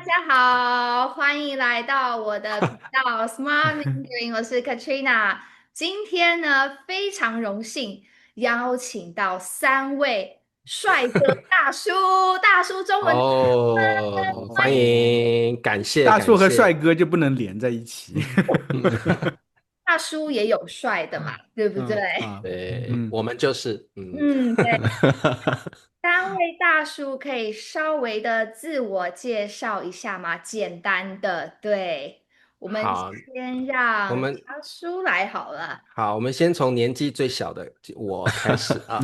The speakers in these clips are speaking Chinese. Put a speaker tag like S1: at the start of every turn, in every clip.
S1: 家好，欢迎来到我的频道 Smart Mandarin，我是 Katrina。今天呢，非常荣幸邀请到3位帅哥大叔，大叔中文
S2: 哦，欢
S1: 欢迎
S2: 迎，感谢
S3: 大叔和帅
S2: 感谢。
S3: 哥就不能连在一起。
S1: 大叔也有帅的嘛，对不对？
S2: 对，
S3: 嗯，
S2: 我们就是
S1: 嗯，对。3位大叔可以稍微的自我介绍一下吗？简单的，对，我们
S2: 好，
S1: 先让
S2: 我们
S1: 大叔来好了。
S2: 好，我们先从年纪最小的我开始啊。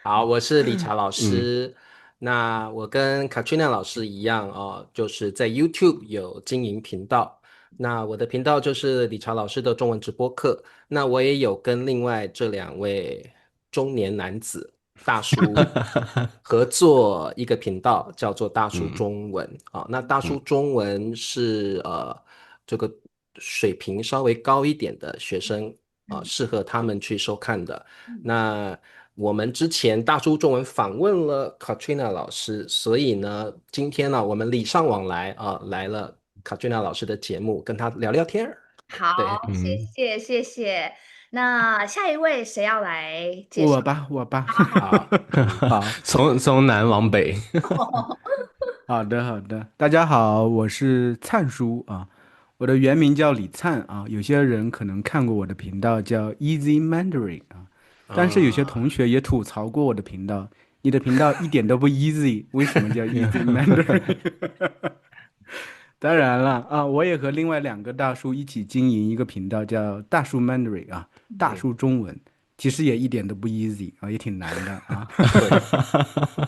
S2: 好，我是理查老
S3: 嗯，
S2: 师。那我跟 Katrina 老师一样哦，就是在 YouTube 有经营频道。那我的频道就是理查老师的中文直播课。那我也有跟另外这2位中年男子大叔合作一个频道，叫做大叔
S3: 嗯
S2: 中文啊。那大叔
S3: 嗯
S2: 中文是这个水平稍微高一点的学生
S1: 嗯
S2: 适合他们去收看的。
S1: 嗯，
S2: 那我们之前大叔中文访问了 Katrina 老师，所以呢，今天呢，我们礼尚往来来了 Katrina 老师的节目，跟他聊聊天儿。
S1: 好，
S2: 对，
S1: 谢
S3: 嗯，
S1: 谢谢谢。那下一位谁要来介绍？
S3: 我吧，我吧。
S2: 好，
S3: 好
S4: 从南往北。
S3: 好的好的，大家好，我是灿叔啊，我的原名叫李灿啊，有些人可能看过我的频道叫 Easy Mandarin 啊，但是有些同
S2: 啊，
S3: 学也吐槽过我的频道，你的频道一点都不 easy，为什么叫 Easy Mandarin？当然了啊，我也和另外2个大叔一起经营一个频道，叫大叔 Mandarin 啊，大
S2: 嗯，
S3: 叔中文，其实也一点都不 easy 啊，也挺难的啊。
S2: 对，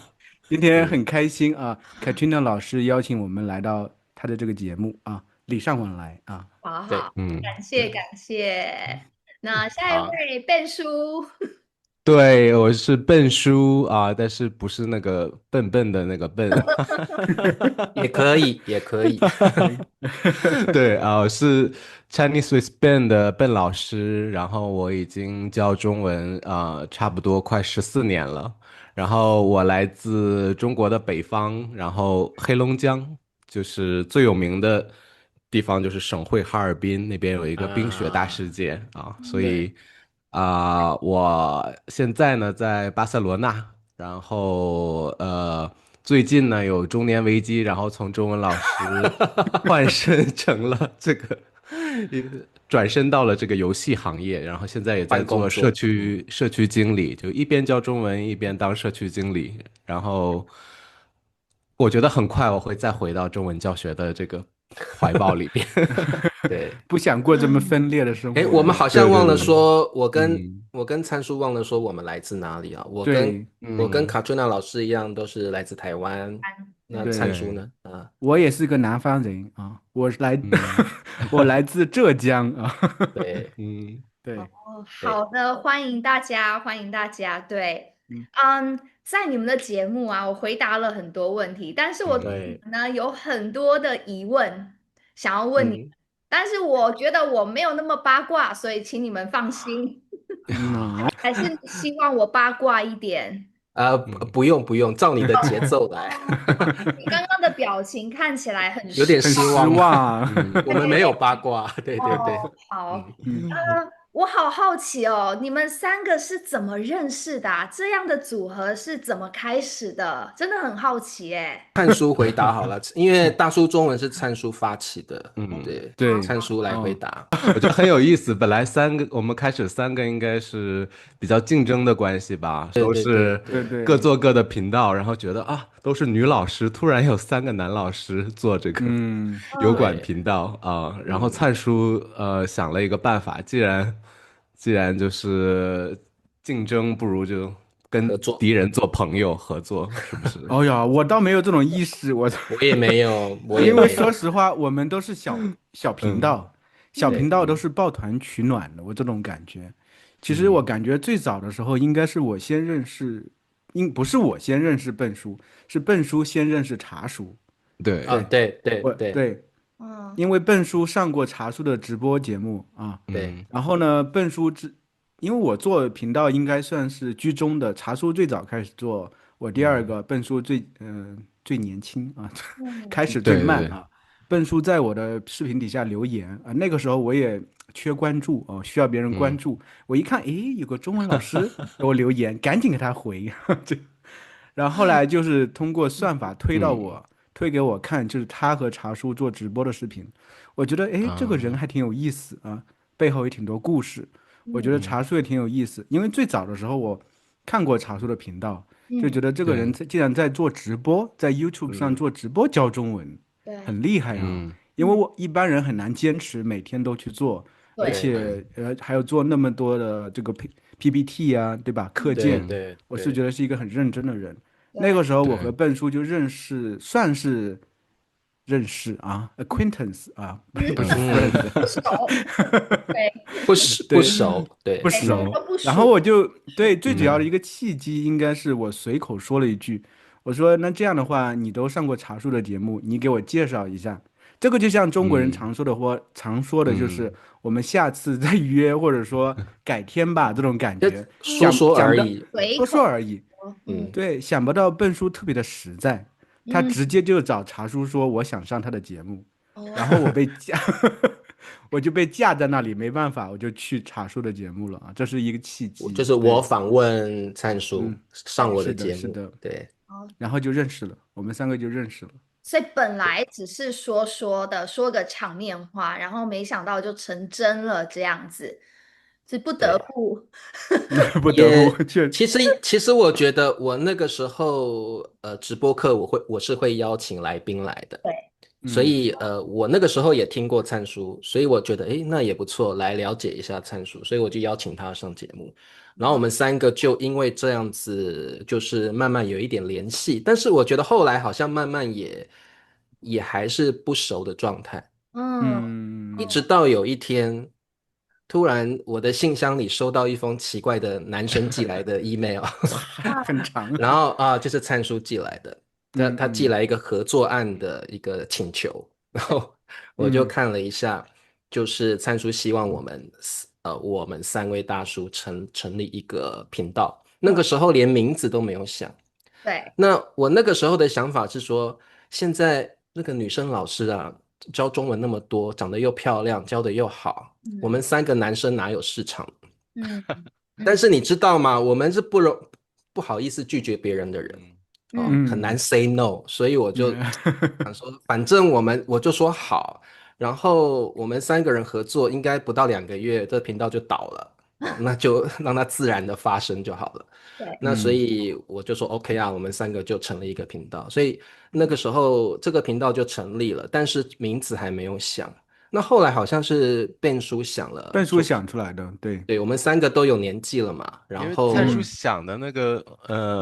S3: 今天
S2: 嗯，
S3: 很开心啊，Katrina 老师邀请我们来到他的这个节目啊，礼尚往来啊。
S1: 好好，
S2: 对，
S4: 嗯，
S1: 感谢感
S2: 对，
S1: 谢。那下一
S2: 好，
S1: 位笨叔，
S4: 对，我是笨叔啊，但是不是那个笨笨的那个笨。
S2: 也可以，也可以。
S4: 对啊，我是 Chinese with Ben 的笨老师，然后我已经教中文差不多快14年了。然后我来自中国的北方，然后黑龙江就是最有名的地方就是省会哈尔滨那边有一个冰雪大
S2: 啊，
S4: 世界啊，所
S2: 对，
S4: 以我现在呢在巴塞罗那，然后最近呢有中年危机，然后从中文老师换身成了这个，一个转身到了这个游戏行业，然后现在也在
S2: 换工
S4: 做社
S2: 作，
S4: 区社区经理，就一边教中文一边当社区经理，然后我觉得很快我会再回到中文教学的这个怀抱里边。
S2: 对。
S3: 不想过这么分裂的生
S2: 哎，我们
S3: 活了。
S2: 好像忘了
S4: 对对对，
S2: 说，
S4: 嗯
S2: 我跟参叔忘了说我们来自哪里啊？
S3: 对
S2: 我跟
S4: 嗯，
S2: 卡春娜老师一样，都是来自台湾。那
S1: 嗯，
S3: 对，
S2: 参叔
S4: 对，
S2: 呢？啊，
S3: 我也是个南方人啊，
S4: 嗯
S3: 我来自浙江啊。
S2: 对，
S4: 嗯
S3: 对，
S1: 哦，好
S2: 对，
S1: 的，欢迎大家，欢迎大家。对，
S3: 嗯
S1: 在你们的节目啊，我回答了很多问题，但是我对
S4: 嗯
S2: 对，
S1: 你们呢有很多的疑问想要问你们，
S2: 嗯，
S1: 但是我觉得我没有那么八卦，所以请你们放心。
S3: 那
S1: 还是你希望我八卦一点？
S4: 嗯，
S2: 不用不用，照你的节奏来。
S1: 哦，好，你刚刚的表情看起来很
S2: 有点
S3: 很失
S2: 失望吗？
S3: 望啊。
S4: 嗯
S2: 我们没有八卦，对对对，
S1: 哦，好，
S2: 嗯，
S3: 嗯，
S1: 我好好奇哦，你们3个是怎么认识的啊？这样的组合是怎么开始的？真的很好奇诶。
S2: 灿叔回答好了，因为大叔中文是灿叔发起的，
S4: 嗯，
S2: 对，
S3: 对，
S2: 灿叔来回
S3: 哦，
S2: 答。
S4: 我觉得很有意思。本来我们开始3个应该是比较竞争的关系吧，
S2: 对对对
S4: 都是
S3: 对对，
S4: 各做各的频道，然后觉得都是女老师，突然有3个男老师做这个
S3: 嗯，
S4: 油管
S2: 对，
S4: 频道啊，然后
S2: 嗯。
S4: 灿叔想了一个办法，既然就是竞争，不如就跟
S2: 合作。
S4: 敌人做朋友合作，是不是？
S3: 哦呀，我倒没有这种意识，
S2: 我也没有，我也
S3: 因为
S2: 没有。
S3: 说实话，我们都是小频
S4: 嗯
S3: 道，小频
S2: 对，
S3: 道都是抱团取暖的，我这种感觉。其实我
S4: 嗯，
S3: 感觉最早的时候应该是我先认识，不是我先认识笨叔，是笨叔先认识茶叔。
S4: 对，
S2: 啊，
S3: 对，
S2: 对对对
S3: 对，
S1: 嗯
S3: 因为笨叔上过茶叔的直播节目啊，
S2: 对，
S4: 嗯
S3: 然后呢，因为我做频道应该算是居中的，茶叔最早开始做我第二
S4: 嗯，
S3: 个笨叔最年轻啊，开
S1: 嗯
S3: 始最
S4: 对对对，
S3: 慢啊。笨叔在我的视频底下留言啊，那个时候我也缺关注哦，需要别人关
S4: 嗯
S3: 注。我一看，诶，有个中文老师给我留言，赶紧给他回。这然后后来就是通过算法
S4: 嗯
S3: 推给我看，就是他和茶叔做直播的视频。我觉得，诶，这个人
S4: 啊
S3: 还挺有意思啊，背后有挺多故事。我觉得
S1: 嗯
S3: 茶叔也挺有意思，因为最早的时候我看过茶叔的频道，就
S1: 嗯，
S3: 觉得这个人
S4: 对，
S3: 竟然在做直播，在 YouTube 上
S2: 嗯，
S3: 做直播教中文，
S1: 对，
S3: 很厉害啊。
S4: 嗯
S3: 因为
S1: 嗯
S3: 我一般人很难坚持每天都去做，而
S1: 对，
S2: 对
S3: 且还要做那么多的这个 PPT 啊，对吧？课
S2: 对
S3: 件，
S4: 嗯
S2: 对
S3: 我是觉
S2: 对，
S3: 得是一个很认真的人。那
S1: 对，
S3: 个时候我和
S4: 对，
S3: 笨叔就认识，算是认识啊，acquaintance 啊，不是
S4: 嗯
S3: friend，
S1: 不熟，对
S2: 不
S3: 对，
S2: 熟，对，
S3: 不
S1: 对，
S3: 熟。
S1: 都不熟，
S3: 然后我就对最主要的
S4: 嗯
S3: 一个契机，应该是我随口说了一句，我说那这样的话，你都上过茶叔的节目，你给我介绍一下。这个就像中国人
S4: 嗯
S3: 常说的，就是
S4: 嗯
S3: 我们下次再约，或者说改天吧，这种感
S2: 就
S3: 觉。
S2: 说说
S3: 想不到，
S2: 而已，
S1: 随
S3: 说说
S1: 口
S3: 而已。
S1: 说，嗯
S2: 嗯，
S3: 对，想不到笨叔特别的实在，他
S1: 嗯，
S3: 直接就找茶叔说我想上他的节目，然后
S1: 哦，
S3: 我被架，我就被架在那里，没办法，我就去茶叔的节目了啊，这是一个契机。
S2: 就是我
S3: 对，
S2: 访问灿叔
S3: 嗯，
S2: 上
S1: 对，
S2: 我的
S3: 是的，
S2: 节目，
S3: 是的，
S2: 对
S1: 好，
S3: 然后就认识了，我们三个就认识了，
S1: 所以本来只是说说的，说个场面话，然后没想到就成真了，这样子，是不得
S2: 对。
S1: 不，
S3: 不得不
S2: 也
S3: 确，
S2: 其实我觉得我那个时候直播课我是会邀请来宾来的，
S1: 对，
S2: 所
S3: 嗯
S2: 以我那个时候也听过灿叔，所以我觉得诶那也不错，来了解一下灿叔，所以我就邀请他上节目，然后我们三个就因为这样子就是慢慢有一点联系，但是我觉得后来好像慢慢也还是不熟的状态。
S1: 嗯
S2: 一
S3: 嗯，
S2: 直到有一天，突然我的信箱里收到一封奇怪的男生寄来的 email，
S3: 很长啊，
S2: 然后就是灿叔寄来的，他寄
S3: 嗯嗯
S2: 来一个合作案的一个请求，然后我就
S3: 嗯
S2: 看了一下，就是灿叔希望我们三位大叔成立一个频道，那
S1: 嗯，
S2: 个时候连名字都没有想。
S1: 对，
S2: 那我那个时候的想法是说，现在那个女生老师啊，教中文那么多，长得又漂亮，教的又好，我
S1: 嗯
S2: 们三个男生哪有市场？
S1: 嗯嗯
S2: 但是你知道吗？我们是不好意思拒绝别人的人
S4: 嗯
S2: 哦，
S1: 嗯
S2: 很难
S3: 嗯
S2: say no，所以我就
S3: 嗯，
S2: 想说，反正我就说好，然后我们三个人合作，应该不到2个月，这频道就倒了哦，那就让它自然的发生就好了。
S1: 对，
S2: 那所以我就说 OK 啊，我们三个就成了一个频道，所以那个时候这个频道就成立了，但是名字还没有想。那后来好像是变叔想了，
S3: 笨叔想出来的，对，
S2: 对，我们三个都有年纪了嘛，然
S4: 因为灿叔
S2: 后
S3: 嗯，
S4: 想的那个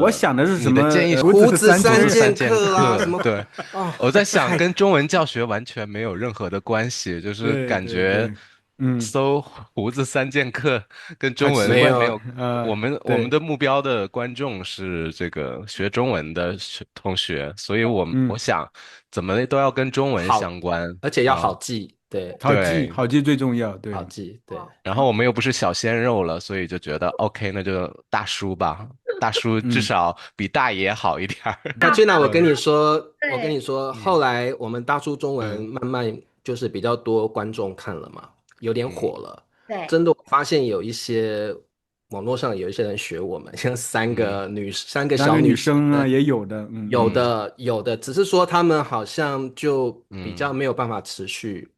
S3: 我想的是什么？
S4: 你的建议是
S3: 胡子
S2: 胡子
S3: 三千，
S4: 胡子三
S2: 三剑
S4: 剑
S2: 客啊，什
S4: 客，
S2: 么
S4: 对，
S2: 哦，
S4: 我在想
S2: 太
S4: 跟中文教学完全没有任何的关系，就是
S3: 对
S4: 感觉
S3: 对对，嗯，
S4: 搜胡子三剑客跟中
S3: 好奇怪，
S4: 文没有。我们
S3: 对，
S4: 的目标的观众是这个学中文的同学，所以我
S3: 嗯，
S4: 想怎么都要跟中文
S2: 好，
S4: 相关
S2: 而且要
S4: 啊，
S2: 好记，对，
S3: 好记，
S4: 对。
S3: 好记最重要，对，
S2: 好记，对。
S1: 哦，
S4: 然后我们又不是小鲜肉了，所以就觉得 OK，那就大叔吧，大叔至
S3: 嗯
S4: 少比大爷好一点儿。
S2: 那 t 娜，我跟
S3: 嗯
S2: 你说，
S1: 对，
S2: 后来我们大叔中文
S4: 嗯
S2: 慢慢就是比较多观众看了嘛，有点
S4: 嗯
S2: 火了。
S1: 对，
S2: 真的，我发现有一些网络上有一些人学我们，像
S4: 嗯
S2: 三个
S3: 三个女
S2: 小女生的，
S3: 生啊也有的，
S4: 嗯
S2: 有的，只是说他们好像就比较
S4: 嗯
S2: 没有办法持续，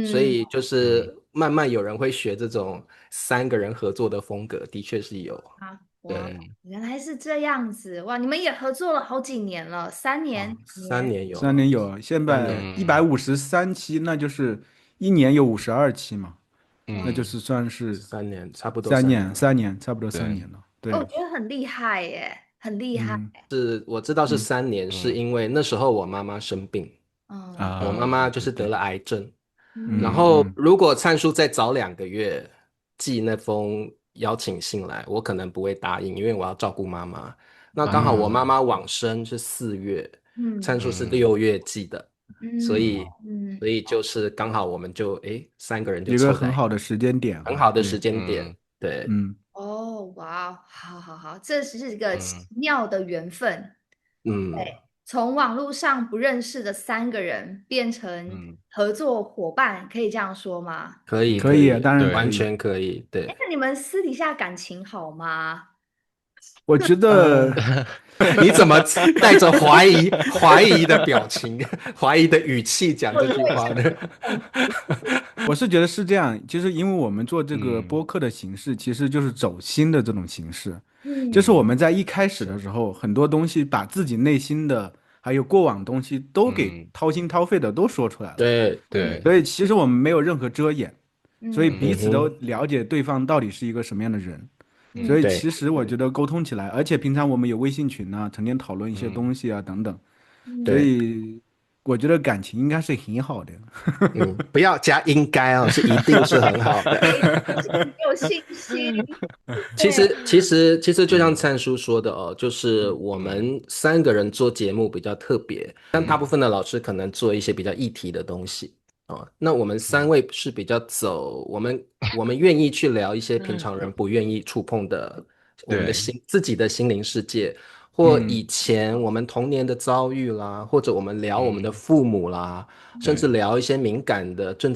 S2: 所
S1: 嗯
S2: 以就
S4: 嗯
S2: 是慢慢有人会学这种三个人合作的风格，的确是有。
S1: 啊，哇，
S2: 对，
S4: 嗯
S1: 原来是这样子，哇，你们也合作了好几年了，3年、
S2: 三
S1: 年，
S2: 年有了，
S3: 三年有啊，现在
S2: 三年。
S4: 嗯
S3: 153期，那就是一年有52期嘛，那就
S4: 嗯，
S3: 是算是
S2: 3年，差不多
S3: 三年，
S2: 三年。
S3: 三年，差不多三
S4: 对，
S3: 年了。
S1: 哦，我
S3: 对，
S1: 觉得很厉害耶，很厉害，
S3: 嗯
S2: 我知道是
S3: 嗯
S2: 3年，是
S4: 嗯
S2: 因为那时候我妈妈生病，
S1: 嗯
S2: 我妈
S3: 啊，
S2: 妈
S3: 对对对，
S2: 就是得了癌症。然
S1: 嗯
S2: 后
S3: 嗯嗯
S2: 如果灿叔再早2个月寄那封邀请信来，我可能不会答应，因为我要照顾妈妈。那刚好我妈
S4: 啊
S2: 妈往生是4月，灿
S1: 嗯
S2: 叔是
S4: 嗯
S2: 6月寄的，所
S1: 嗯
S2: 以
S4: 嗯
S1: 嗯，
S2: 就是刚好我们就三个人就
S3: 一个
S2: 凑在一起，
S3: 很好的时间点哈。
S2: 很好的时
S3: 对，
S2: 间点。
S4: 嗯
S2: 对，
S3: 嗯
S1: 哦，哇哦，好好好，这是个奇
S2: 嗯
S1: 妙的缘分。
S2: 嗯，
S1: 对，从网络上不认识的3个人变成
S4: 嗯，
S1: 合作伙伴，可以这样说吗？
S2: 可以
S3: 可以啊，
S2: 可以，完
S3: 当然可以。
S4: 对，
S2: 全可以，
S1: 哎，
S2: 对。
S1: 那你们私底下感情好吗？
S3: 我觉
S2: 呃，
S3: 得
S2: 你怎么带着怀疑的表情、怀疑的语气讲这
S1: 或者我也想
S2: 句话呢？
S1: 碰触。
S3: 我是觉得是这样，其实因为我们做这个
S4: 嗯
S3: 播客的形式，其实就是走心的这种形式，就是我
S1: 嗯
S3: 们在一开始的
S2: 是，
S3: 时候，很多东西把自己内心的还有过往东西都给
S4: 嗯，
S3: 掏心掏肺的都说出来了，
S2: 对
S1: 嗯
S4: 对，
S3: 所以其实我们没有任何遮掩，所以
S1: 嗯
S3: 彼此都
S2: 嗯哼，
S3: 了解对方到底是一个什么样的人。所
S1: 嗯
S3: 以
S2: 对，
S3: 其实我觉得沟通起来，而且平常我们有微信群啊，成天讨论一些
S4: 嗯
S3: 东西啊等等，所
S1: 嗯，
S2: 对，
S3: 以我觉得感情应该是很好的。
S2: 不要加应该哦，是一定是很好的。
S1: 非常有信心。
S2: 其
S1: 对，
S2: 实，其实就像
S4: 嗯
S2: 灿叔说的哦，就是
S3: 嗯
S2: 我
S4: 嗯
S2: 们3个人做节目比较特别，但大部分的老师可能做一些比较议题的东西哦。那我们三
S4: 嗯，
S2: 位是比较走，我们愿意去聊一些平常人不愿意触碰的，我们的
S4: 对，
S2: 自己的心灵世界，或
S3: 嗯
S2: 以前我们童年的遭遇啦，或者我们聊我们的
S4: 嗯
S2: 父母啦，甚至
S4: 对，
S2: 聊一些敏感的政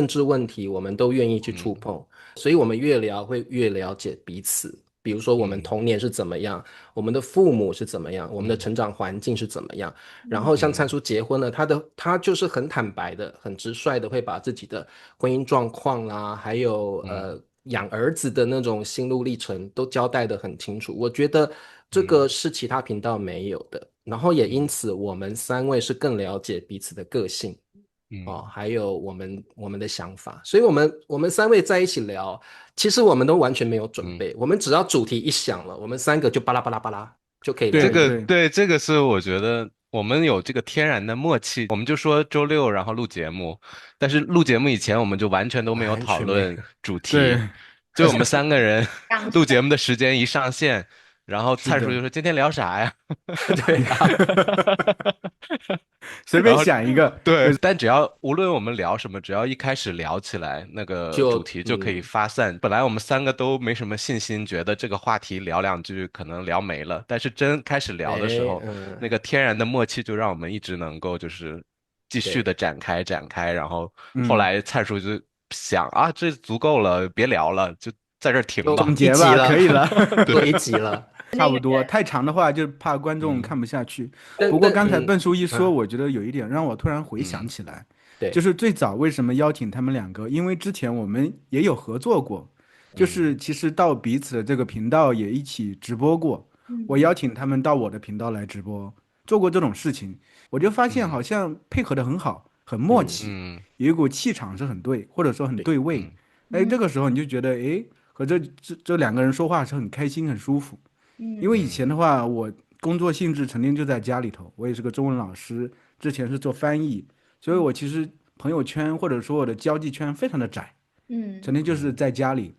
S2: 治问题，我们都愿意去触
S4: 嗯
S2: 碰。所以我们越聊会越了解彼此。比如说我们
S4: 嗯
S2: 童年是怎么样，我们的父母是怎么样，我们的
S4: 嗯
S2: 成长环境是怎么样。然
S1: 嗯
S2: 后像灿
S4: 嗯
S2: 叔结婚了，他就是很坦白的、很直率的，会把自己的婚姻状况啦，还有
S4: 嗯
S2: 养儿子的那种心路历程都交代得很清楚。我觉得这个
S4: 嗯
S2: 是其他频道没有的，然后也因
S4: 嗯
S2: 此我们3位是更了解彼此的个性。哦，
S4: 嗯
S2: 还有我们的想法，所以我们3位在一起聊，其实我们都完全没有准
S4: 嗯。
S2: 备，我们只要主题一想了，我们3个就巴拉巴拉巴拉就可以聊
S4: 这
S3: 对对，
S2: 一个，
S4: 个对，这个是我觉得我们有这个天然的默契。我们就说周六然后录节目，但是录节目以前我们就完全都没有
S2: 完全没有，
S4: 讨论主
S3: 对，
S4: 题，就我们3个人
S1: 刚
S4: 录
S1: 上。
S4: 节目的时间一上线，然后
S3: 是的，
S4: 蔡叔就说今天聊啥呀？
S2: 对啊，
S3: 随便
S4: 然后
S3: 想一个，
S4: 对，但只要无论我们聊什么，只要一开始聊起来，那个主
S2: 就
S4: 题就可以发散。本来我们3个都没什么信心，觉得这个话题聊2句可能聊没了，但是真开始聊的时
S2: 没，
S4: 候，那个天然的默契就让我们一直能够就是继续的
S2: 对，
S4: 展开，然后后
S3: 嗯，
S4: 来蔡叔就想啊，这足够了，别聊了，就在这儿停
S2: 就
S4: 吧。
S3: 总结吧，
S2: 一集了，
S3: 可以了。
S2: 做一集了，
S3: 差不多，太长的话就怕观众
S4: 嗯
S3: 看不下去。
S2: 但
S3: 不过刚才笨叔一说，
S2: 啊，
S3: 我觉得有一点让我突然回想
S4: 嗯
S3: 起来，就
S2: 对，
S3: 是最早为什么邀请他们两个，因为之前我们也有合作过，就
S4: 嗯
S3: 是其实到彼此的这个频道也一起直播过，我
S1: 嗯
S3: 邀请他们到我的频道来直播，做过这种事情，我就发现好
S4: 嗯
S3: 像配合的很好，很默
S2: 嗯，
S3: 契，
S4: 嗯
S3: 有一股气场是很对，或者说很
S2: 对，
S3: 对位。
S4: 嗯
S3: 哎，
S1: 嗯
S3: 这个时候你就觉得，哎，和这两个人说话是很开心、很舒服。因为
S1: 嗯
S3: 以
S4: 嗯
S3: 前的话，我工作性质成天就在家里头，我也是个中文老师，之前是做翻译，所以我其实朋友圈或者说我的交际圈非常的窄，成
S1: 嗯
S3: 天就是在家里。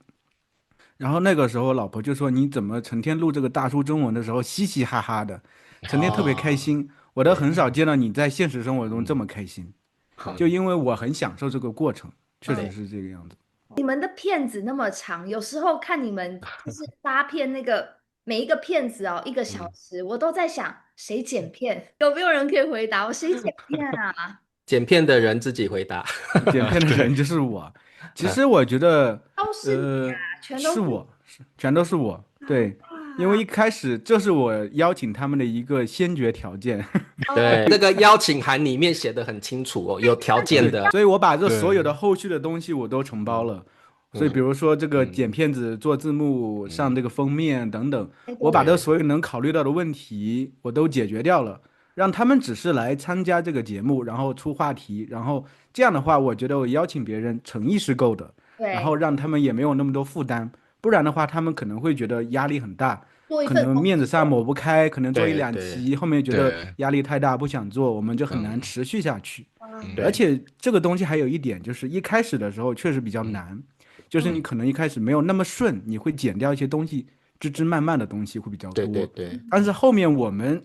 S3: 然后那个时候，我老婆就说：“你怎么成天录这个大叔中文的时候嘻嘻哈哈的，成天特别开
S2: 哦，
S3: 心？我都很
S2: 对，
S3: 少见到你在现实生活中这
S4: 嗯
S3: 么开心。”就
S2: 好，
S3: 因为我很享受这个过程，确实
S1: 嗯，
S2: 对，
S3: 是这个样子。
S1: 你们的片子那么长，有时候看你们就是发片那个每一个片子哦，1个小
S4: 嗯。
S1: 时，我都在想谁剪片？有没有人可以回答我？谁剪片啊？
S2: 剪片的人自己回答，
S3: 剪片的
S4: 对，
S3: 人就是我。其
S2: 啊，
S3: 实我觉得，
S1: 都是你啊，全都是你
S3: 是我，全都是我。对，因为
S1: 啊！
S3: 一开始这是我邀请他们的一个先决条件。
S1: 哦，
S2: 对，那个邀请函里面写的很清楚哦，有条件
S3: 对，
S2: 的，
S3: 所以我把这所有
S4: 对，
S3: 的后续的东西我都承包
S2: 嗯
S3: 了。所以比
S2: 嗯，
S3: 如说这个剪
S4: 嗯
S3: 片子、做字幕、上
S4: 嗯
S3: 这个封面等等，
S1: 对对对，
S3: 我把这
S2: 对
S3: 所有能考虑到的问题我都解决掉了，让他们只是来参加这个节目，然后出话题，然后这样的话，我觉得我邀请别人诚意是够的，然后
S1: 对，
S3: 让他们也没有那么多负担，不然的话，他们可能会觉得压力很大，可
S1: 做一份工
S3: 能面子上
S1: 作，
S3: 抹不开，可能做一
S2: 对对
S3: 两期，后面觉得
S4: 对，
S3: 压力太大，不想做，我们就很难
S4: 嗯
S3: 持续下去。
S1: 啊，
S4: 嗯
S2: 对，
S3: 而且这个东西还有一点，就是一开始的时候确实比较
S4: 嗯
S3: 难，就是
S1: 嗯
S3: 你可能一开始没有那么顺，你会减掉一些东西，枝枝蔓蔓的东西会比较
S2: 对对
S3: 多。
S2: 对，
S3: 但是后面我们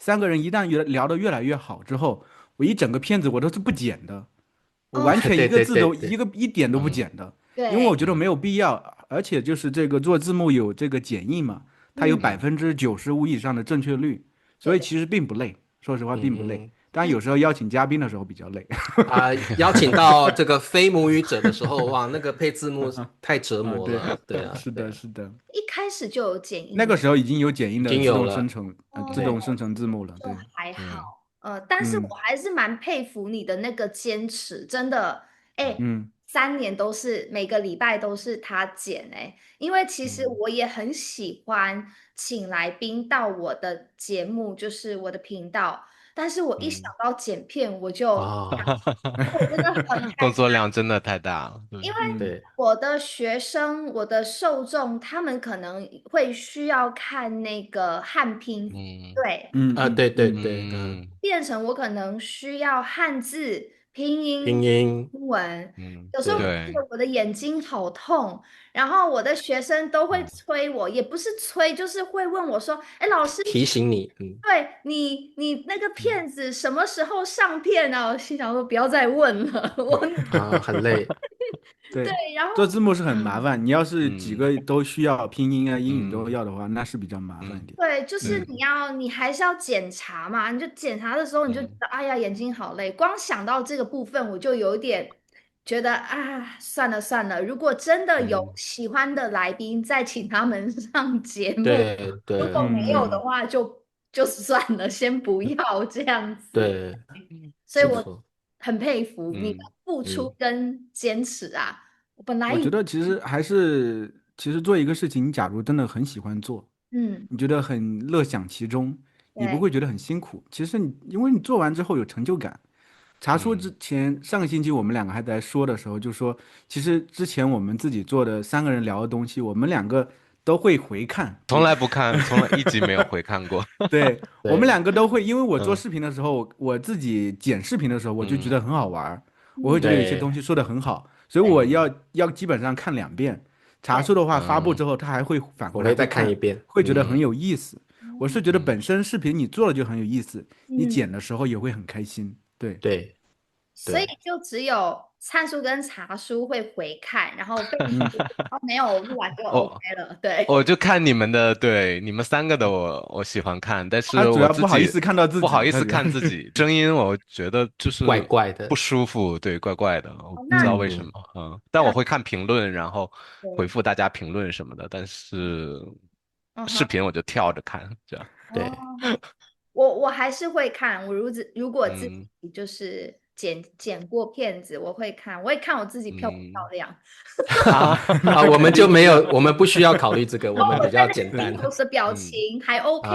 S3: 3个人一旦聊得越来越好之后，我一整个片子我都是不剪的，我
S1: 哦，
S3: 完全一
S2: 对对
S3: 个字都
S2: 对对，
S3: 一点都不
S4: 嗯
S3: 剪的。因为
S1: 对
S3: 我觉得没有必要，而且就是这个做字幕有这个剪映嘛，它有
S1: 嗯
S3: 95%以上的正确率，所以
S1: 对
S3: 其实并不累，说实话并不累。
S2: 嗯
S3: 当然有时候邀请嘉宾的时候比较累。
S2: 邀请到这个非母语者的时候，哇，那个配字幕太折
S3: 啊，对，
S2: 磨了。对啊，
S3: 是的，
S2: 对啊，
S3: 是的，
S1: 一开始就有剪映吗？
S3: 那个时候已经有剪映
S2: 已
S3: 的自
S2: 经有了。
S3: 动生成，自
S1: 哦，
S3: 动
S2: 对，
S3: 生成字幕了，
S1: 就
S3: 对，
S1: 还好。
S4: 嗯
S1: 但是我
S3: 嗯
S1: 还是蛮佩服你的那个坚持，真的，哎，
S3: 嗯
S1: 3年都是每个礼拜都是他剪，哎，因为其实
S4: 嗯
S1: 我也很喜欢请来宾到我的节目，就是我的频道，但是我一想
S4: 嗯，
S1: 到剪片，我就，
S2: 哦，
S1: 我真的很
S4: 工
S1: 害怕。
S4: 作量真的太大了。
S1: 因为
S3: 嗯
S2: 对，
S1: 我的学生、我的受众，他们可能会需要看那个汉拼，
S4: 嗯
S1: 对，
S2: 对对
S3: 嗯
S2: 对，
S4: 嗯
S1: 变成我可能需要汉字、拼音、
S2: 拼音，
S1: 英文，
S4: 嗯，
S1: 有时候
S2: 对，
S1: 看着我的眼睛好痛，然后我的学生都会
S4: 嗯
S1: 催我，也不是催，就是会问我说：“哎，老师，
S2: 提醒你，
S1: 对你那个
S4: 嗯
S1: 片子什么时候上片呢？”我心想说：“不要再问了，我
S2: 很累。
S1: 对。”
S3: 对，
S1: 然后。
S3: 做字幕是很麻烦，你要是几
S4: 嗯
S3: 个都需要拼音啊、英语都
S4: 嗯
S3: 要的话，那是比较麻烦一
S4: 嗯
S3: 点。
S1: 对，就是
S3: 嗯
S1: 你还是要检查嘛，你就检查的时候你就觉
S4: 嗯
S1: 得哎呀眼睛好累，光想到这个部分我就有一点觉得啊算了算了，如果真的有
S4: 嗯
S1: 喜欢的来宾再请他们上节目，
S2: 对对
S1: 如果没有的
S3: 嗯，
S1: 话就算了，先不要这样子。
S2: 对，
S1: 所以我
S2: 没错。
S1: 很佩服你的
S4: 嗯
S1: 付出
S2: 嗯
S1: 跟坚持啊，我本来以
S3: 我觉得其实还是，其实做一个事情，你假如真的很喜欢做，
S1: 嗯
S3: 你觉得很乐享其中，你不
S1: 对
S3: 会觉得很辛苦。其实你因为你做完之后有成就感。查出之
S4: 嗯，
S3: 前，上个星期我们两个还在说的时候，就说其实之前我们自己做的3个人聊的东西，我们两个都会回看。
S4: 从来不看，从来一集没有回看过。
S3: 对，我们
S2: 对，
S3: 两个都会，因为我做
S2: 嗯
S3: 视频的时候，我自己剪视频的时候，我就觉
S4: 嗯
S3: 得很好玩儿，我会
S1: 嗯
S3: 觉得有些
S2: 对，
S3: 东西说的很好，所以
S1: 对
S3: 我
S4: 嗯
S3: 要基本上看2遍。查
S1: 对，
S3: 出的话，发布
S4: 嗯
S3: 之后他还会返回来
S2: 我会再
S3: 会看，
S2: 看一遍。
S3: 会觉得很有意思。我是觉得
S4: 嗯
S3: 本身视频你做了就很有意思，你剪
S1: 嗯。
S3: 的时候也会很开心。对，
S2: 对
S1: 所以
S2: 对，
S1: 就只有灿叔跟茶叔会回看，然后被你哦没有录完就 OK
S4: 我
S1: 了，对。
S4: 我就看你们的，对，你们3个的我喜欢看，但是
S3: 他主要
S4: 我自己
S3: 不好意思看到自己，
S4: 不好意思
S3: 他主要，
S4: 看自己声音，我觉得就是
S2: 怪怪的。
S4: 不舒服，对，怪怪的，我
S1: 哦，
S4: 不知
S1: 那
S4: 道为什么，
S2: 嗯，
S4: 但我会看评论，然后回
S1: 对，
S4: 复大家评论什么的，但是
S1: 嗯哼，
S4: 视频我就跳着看，这样，
S2: 对，
S1: 哦，我还是会看，如果自
S4: 嗯
S1: 己就是剪过片子，我会看，我会看我自己漂不漂
S4: 嗯
S1: 亮。
S3: 啊，那
S2: 我们
S3: 肯定是要，
S2: 我们不需要考虑这个，我
S1: 然后
S2: 们比较
S1: 我在那个
S2: 简单。
S1: 镜头的表
S4: 嗯
S1: 情还 OK，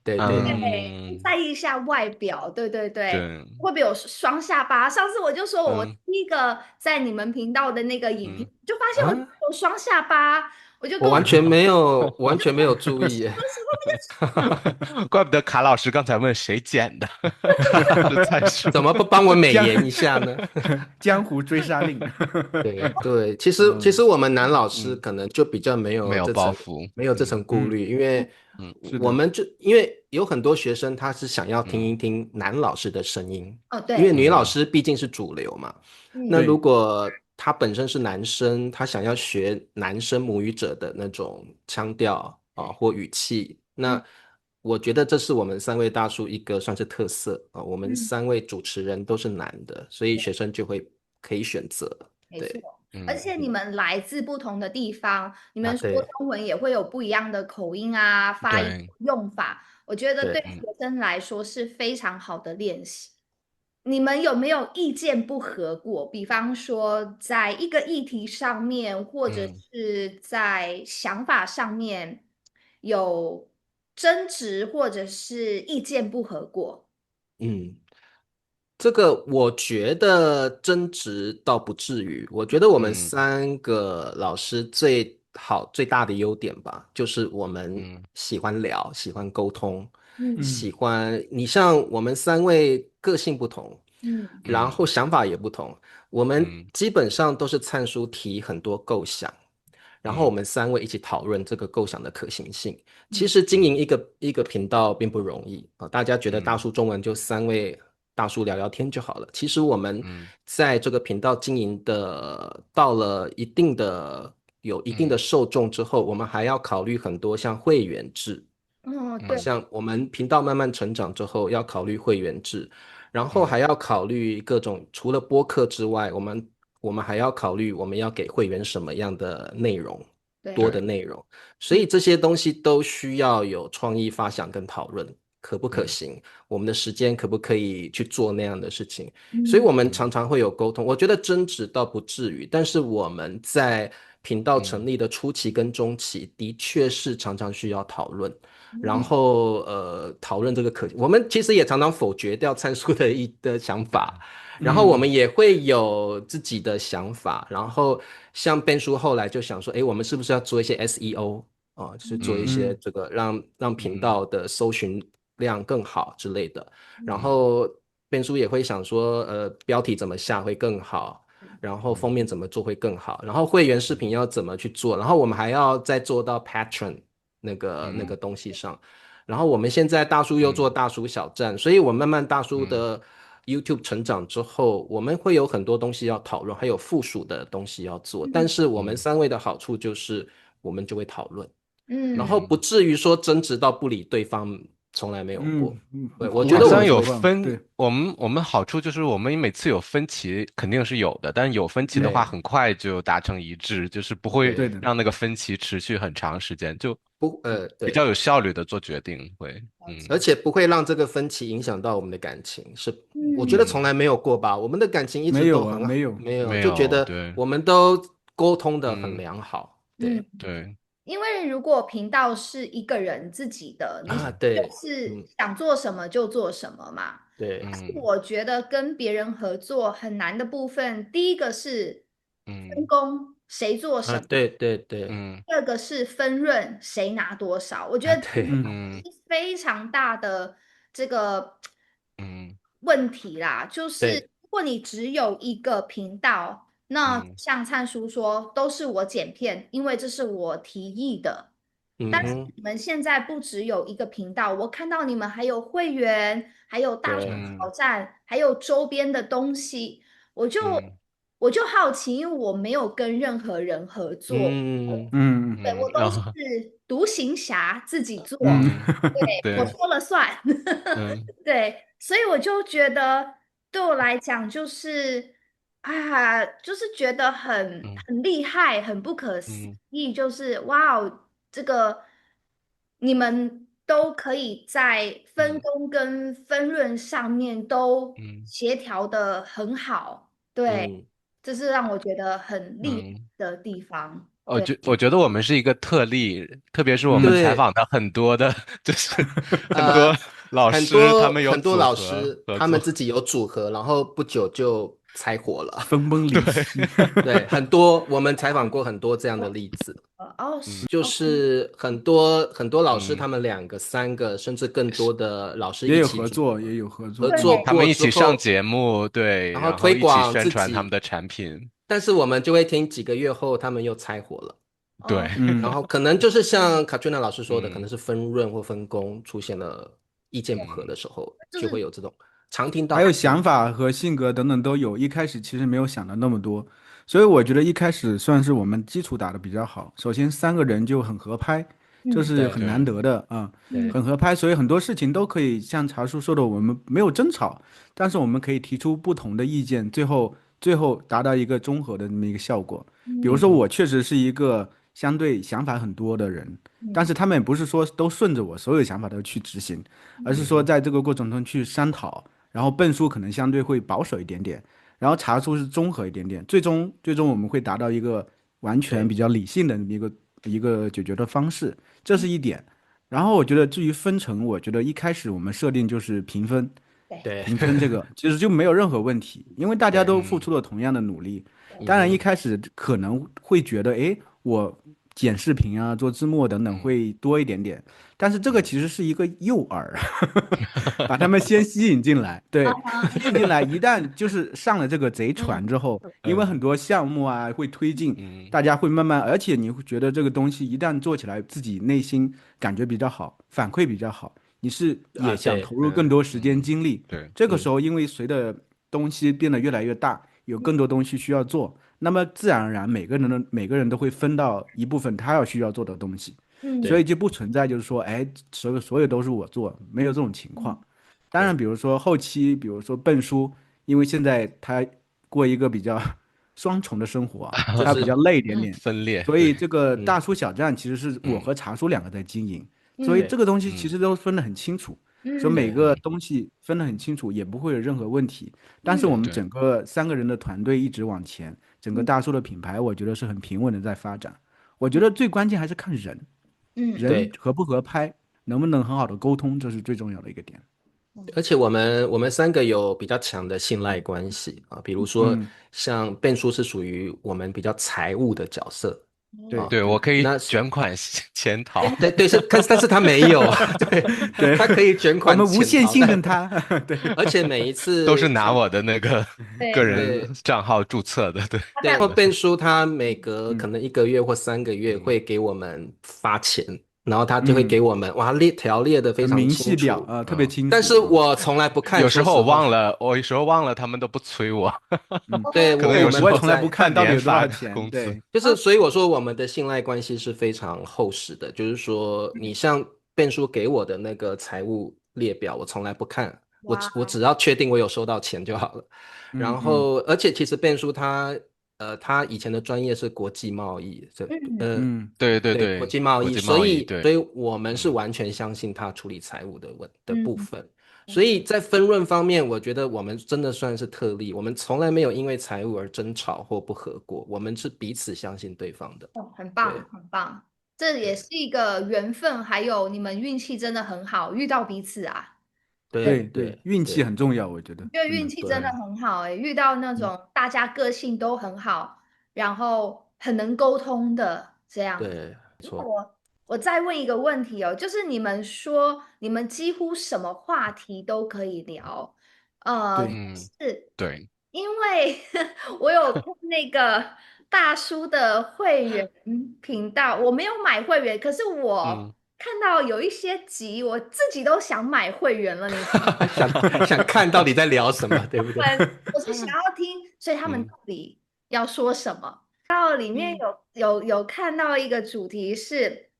S2: 对对对，
S1: 对，
S4: 嗯，
S1: 在意一下外表，对对对，
S4: 对，
S1: 会不会有双下巴？上次我就说我
S4: 嗯
S1: 第一个在你们频道的那个影片，
S4: 嗯。
S1: 就发现我
S2: 啊，
S1: 有双下巴，我就跟我
S2: 我完全没有，完全没有注意耶。
S4: 怪不得卡老师刚才问谁剪的，是蔡叔。
S2: 怎么不帮我美
S3: 江
S2: 颜一下呢？
S3: 江湖追杀令。
S2: 对对，其实
S3: 嗯
S2: 我们男老师
S4: 嗯，
S2: 可能就比较没
S4: 没有
S2: 有这层
S4: 包袱。
S2: 没有这
S4: 嗯
S2: 层顾虑，
S3: 嗯，
S2: 因为
S4: 嗯
S3: 是的，
S2: 我们就因为有很多学生他是想要听
S4: 嗯
S2: 一听男老师的声音，
S1: 哦，
S2: 因为
S1: 对，
S2: 女老
S4: 嗯
S2: 师毕竟是主流嘛。那
S1: 嗯
S2: 如
S3: 对，
S2: 果他本身是男生，他想要学男生母语者的那种腔调或语气，
S1: 嗯
S2: 那我觉得这是我们3位大叔一个算是特色啊。我们
S1: 嗯，3
S2: 位主持人都是男的，所以学生就会可以选择。
S1: 没错。
S2: 对，
S1: 而
S4: 嗯
S1: 且你们来自不同的地方，你们说
S2: 对
S1: 中文也会有不一样的口音啊、发音
S4: 对，
S1: 用法，我觉得对
S2: 对，
S1: 学
S4: 嗯
S1: 生来说是非常好的练习。你们有没有意见不合过？比方说，在一个议题上面，或者
S4: 嗯
S1: 是在想法上面有争执，或者是意见不合过？
S2: 嗯。这个我觉得争执倒不至于，我觉得我们
S4: 嗯
S2: 3个老师最大的优点吧，就是我们
S4: 嗯
S2: 喜欢聊，喜欢沟通，
S1: 嗯
S3: 嗯
S2: 喜欢你像我们3位个性不同，
S1: 嗯
S2: 然后想法也不同，我们
S4: 嗯
S2: 基本上都是参书提很多构想，然后我
S4: 嗯
S2: 们3位一起讨论这个构想的可行性。其
S1: 嗯
S2: 实经营
S4: 嗯
S2: 一个频道并不容易啊，大家觉得大
S4: 嗯
S2: 叔中文就3位大叔聊聊天就好了。其实我们
S4: 嗯
S2: 在这个频道经营的到了有一定的
S4: 嗯
S2: 受众之后，我们还要考虑很多像会员制。
S1: 哦，
S2: 好
S1: 对，
S2: 像我们频道慢慢成长之后，要考虑会员制，然后还
S4: 嗯
S2: 要考虑各种除了播客之外，我们还要考虑我们要给会员什么样的内容，多的
S1: 对，
S2: 内容，所以这些东西都需要有创意发想跟讨论，可不可
S4: 嗯
S2: 行？我们的时间可不可以去做那样的事情？所以
S1: 嗯
S2: 我们常
S4: 嗯
S2: 常会有沟通。我觉得争执倒不至于，但是我们在频道成
S4: 嗯
S2: 立的初期跟中期，的确是常常需要讨论。然
S1: 嗯
S2: 后讨论这个我们其实也常常否决掉参数的想法，然后我们
S3: 嗯
S2: 也会有自己的想法，然后像Ben叔后来就想说，哎，我们是不是要做一些 SEO 啊，就是做一
S4: 嗯
S2: 些
S3: 嗯
S2: 这个让频
S4: 嗯
S2: 道的搜寻量更好之类的，然
S1: 嗯
S2: 后Ben叔也会想说，标题怎么下会更好。然后封
S4: 嗯
S2: 面怎么做会更好，然后会员视频要怎么去做，然后我们还要再做到 Patron 那个
S4: 嗯
S2: 东西上。然后我们现在大叔又做
S4: 嗯
S2: 大叔小站，所以我慢慢大叔
S4: 嗯
S2: 的 YouTube 成长之后，我们会有很多东西要讨论，还有附属的东西要做。但
S1: 嗯
S2: 是我们
S4: 嗯
S2: 三位的好处就是我们就会讨论，然
S1: 嗯
S2: 后不
S4: 嗯
S2: 至于说争执到不理对方，从来没有过。对，我
S3: 互
S2: 觉得我们
S3: 相折
S4: 好像有
S3: 让，对，
S4: 我们好处就是我们每次有分歧肯定是有的，但有分歧的话
S2: 对
S4: 很快就达成一致，就是不会
S3: 对的，
S2: 对
S4: 让那个分歧持续很长时间，就比较
S2: 对，
S4: 有效率的做决定，会，
S2: 而且不会让这个分歧影响到我们的感情，我觉得从
S4: 嗯，
S2: 来没有过吧。我们的感情一直
S3: 没有啊，
S2: 都很好，
S3: 没有，
S2: 没有，
S4: 没有，
S2: 就觉得
S4: 对，
S2: 我们都沟通的很
S4: 嗯
S2: 良好。
S1: 嗯，
S2: 对
S4: 对，
S1: 因为如果频道是一个人自己的，你
S2: 啊，
S1: 就
S2: 对，
S1: 是想做什么就做什么嘛。
S2: 对，
S1: 但是
S4: 嗯
S1: 我觉得跟别人合作很难的部分，第一个是分
S4: 嗯
S1: 工，谁做
S2: 啊，
S1: 什么；
S2: 对对对
S4: 嗯
S1: 第二个是分润，谁拿多少。我觉
S2: 啊，
S1: 得这
S2: 对，
S3: 嗯
S4: 嗯
S1: 是非常大的这个
S4: 嗯
S1: 问题啦。就是
S2: 对，
S1: 如果你只有一个频道，那
S4: 嗯
S1: 像灿叔说，都是我剪片，因为这是我提议的。但是
S4: 嗯
S2: 嗯哼，
S1: 你们现在不只有一个频道，我看到你们还有会员，还有大叔
S2: 对，
S1: 挑
S4: 嗯
S1: 战，还有周边的东西，我就
S4: 嗯
S1: 我就好奇，因为我没有跟任何人合作，
S2: 嗯
S3: 嗯
S1: 对，我都是
S4: 然后
S1: 独行侠自己做，
S3: 嗯
S4: 嗯
S1: 我
S4: 对，
S1: 说了算。
S4: 嗯
S1: 对，所以我就觉得对我来讲就是就是觉得很
S4: 嗯
S1: 很厉害，很不可思
S4: 嗯
S1: 议，就是哇哦，这个你们都可以在分
S4: 嗯
S1: 工跟分润上面都
S4: 嗯
S1: 协调的很好，对，
S2: 嗯
S1: 这是让我觉得很厉害
S4: 嗯。
S1: 的地方。对，
S4: 我觉得我们是一个特例，特别是我们
S3: 嗯
S4: 采
S2: 对，
S4: 访的很多的，就是很
S2: 呃，
S4: 多老
S2: 很
S4: 师，他
S2: 多
S4: 们有
S2: 很多老
S4: 组合
S2: 师
S4: 合作，
S2: 他们自己有组合，然后不久就拆伙了。
S3: 分崩离析，
S2: 对，很多我们采访过很多这样的例子。
S1: 是
S4: 嗯
S2: 就是很多老师，
S4: 嗯，
S2: 他们两个、三个，甚至更多的老师
S3: 也有
S2: 一起组
S3: 合作，也有合作，
S2: 合作
S3: 嗯
S4: 他们
S2: 过
S4: 一起上
S2: 之后，
S4: 节目，对，
S2: 然后
S4: 然后
S2: 推广
S4: 一起宣
S2: 自己，
S4: 传他们的产品，
S2: 但是我们就会听几个月后，他们又拆伙了。
S1: 哦，
S4: 对，
S2: 然
S3: 嗯
S2: 后可能就是像卡翠娜老师说的，可能
S4: 嗯
S2: 是分润或分工出现了意见不合的
S4: 嗯
S2: 时候，
S1: 就是
S2: 就会有这种常听
S3: 还有
S2: 到。
S3: 想法和性格等等都有。一开始其实没有想的那么多，所以我觉得一开始算是我们基础打得比较好。首先三个人就很合拍，这
S1: 嗯
S3: 是很
S2: 对
S3: 难
S4: 对
S3: 得的啊，
S1: 嗯
S2: 对
S3: 很合拍，所以很多事情都可以像茶叔说的，我们没有争吵，但是我们可以提出不同的意见，最后达到一个综合的这么一个效果。比如
S1: 嗯
S3: 说，
S2: 嗯哼，
S3: 我确实是一个相对想法很多的人，但
S1: 嗯
S3: 是他们也不是说都顺着我所有想法都去执行，而是
S1: 嗯
S3: 说在这个过程中去商讨。然后笨叔可能相对会保守一点点，然后茶叔是综合一点点，最终我们会达到一个完全
S2: 对
S3: 比较理性的一个解决的方式，这是一点。然后我觉得至于分成，我觉得一开始我们设定就是平分，
S1: 对
S2: 对
S3: 评分这个其实就没有任何问题，因为大家
S2: 对，
S3: 都付
S4: 嗯
S3: 出了同样的努力。
S1: 对
S3: 当然一
S2: 嗯哼，
S3: 开始可能会觉得，诶，我剪视频啊、做字幕等等
S4: 嗯
S3: 会多一点点，但是这个
S4: 嗯
S3: 其实是一个诱饵，把他们先吸引进来。对，吸引进来，一旦就是上了这个贼船之后，因为
S4: 嗯
S3: 很多项目啊会推进，
S4: 嗯
S3: 大家会慢慢，而且你会觉得这个东西一旦做起来，自己内心感觉比较好，反馈比较好。你是也想
S2: 对，
S3: 投入更多时间
S4: 嗯，
S3: 精力。
S4: 对，
S3: 这个时候，因为随着东西变得越来越大，有更多东西需要做，那么自然而然每个人都会分到一部分他需要做的东西，所
S1: 嗯
S3: 以
S2: 对
S3: 就不存在就是说，哎，所有都是我做，没有这种情况。当然，
S2: 对
S3: 比如说后期，比如说笨叔，因为现在他过一个比较双重的生活啊，
S2: 就是
S3: 他比较累一点点，
S4: 分裂，对，
S3: 所以这个大
S2: 嗯
S3: 叔小站其实是我
S4: 嗯，
S3: 和茶叔两个在经营，所以
S1: 嗯
S3: 这
S2: 对
S3: 个东西其
S4: 嗯，
S3: 实都分得很清楚，所以
S1: 嗯
S3: 每
S2: 对
S3: 个东西分得很清楚，也不会有任何问题。但是我
S1: 嗯
S3: 们
S4: 对，
S3: 整个3个人的团队一直往前，整个
S1: 嗯
S3: 大叔的品牌，我觉得是很平稳的在发展。我觉得最关键还是看人，
S1: 嗯
S3: 人
S2: 对，
S3: 合不合拍，能不能很好的沟通，这是最重要的一个点。
S2: 而且我们3个有比较强的信赖关系啊，比如说
S3: 嗯，
S2: 像变叔是属于我们比较财务的角色啊，
S4: 对，
S3: 对对
S4: 我可以
S2: 那
S4: 卷款潜逃，
S2: 对对是，但是他没有，对，
S3: 对，
S2: 他可以卷
S3: 我
S2: 款
S3: 们无限
S2: 潜逃，但
S3: 信任他。对，
S2: 而且每一
S4: 都是
S2: 次像
S4: 拿我的那个个
S1: 对，
S4: 人
S2: 对
S4: 账号注册的，对，
S1: 大
S2: 对，然
S1: 概
S2: 后变叔他每隔可
S3: 嗯
S2: 能1个月或3个月
S4: 嗯
S2: 会给我们发钱，然后他就会给
S3: 嗯，
S2: 我们哇列得非常
S3: 明细表
S2: 清楚，
S3: 啊，特别
S4: 嗯，
S2: 但是
S3: 清楚啊。
S2: 我从来不看，
S4: 有时候我
S2: 说实话，
S4: 忘了，我有时候忘了，他们都不催我，
S3: 嗯，
S2: 对
S4: 可能
S3: 对，
S2: 我
S3: 我也
S4: 有时候
S3: 从来不
S2: 们不在。
S3: 看到底有多
S4: 半年发
S3: 少钱。
S4: 工资，
S3: 对，
S2: 就是所以我说我们的信赖关系是非常厚实的，就是说你像变叔给我的那个财务列表，我从来不看，我
S1: 哇，
S2: 只要确定我有收到钱就好了。然
S3: 嗯嗯
S2: 后而且其实变叔他以前的专业是国际贸易，
S1: 嗯
S3: 嗯，
S4: 对对
S2: 对国
S4: 对，
S2: 际贸易，
S4: 国际贸易，对，
S2: 所以我们是
S4: 嗯
S2: 完全相信他处理财务的部
S1: 嗯
S2: 分。所以在分润方面，我觉得我们真的算是特例，我们从来没有因为财务而争吵或不和过，我们是彼此相信对方的。
S1: 哦，很棒，
S2: 对
S1: 很棒，这也
S2: 对
S1: 是一个缘分，还有你们运气真的很好，遇到彼此啊。对，
S2: 对
S3: 对对，
S2: 对
S3: 运气
S2: 对
S3: 很重要，我觉得
S1: 我觉得
S3: 真的。
S1: 运气真的
S2: 对
S1: 很好诶，遇到那
S3: 嗯
S1: 种大家个性都很好，然后很能沟通的这样。
S2: 对，没错，
S1: 那我再问一个问题哦，就是你们说你们几乎什么话题都可以聊，
S3: 对，
S4: 嗯，
S1: 是
S4: 对，
S1: 因为我有看那个大叔的会员频道，我没有买会员，可是我
S4: 嗯
S1: 看到有一些集，我自己都想买会员了，你知道吗？
S2: 想看到底在聊什么，对不对？
S1: 我是想要听，所以他们
S4: 嗯
S1: 到底要说什么？到里面有看到一个主题是，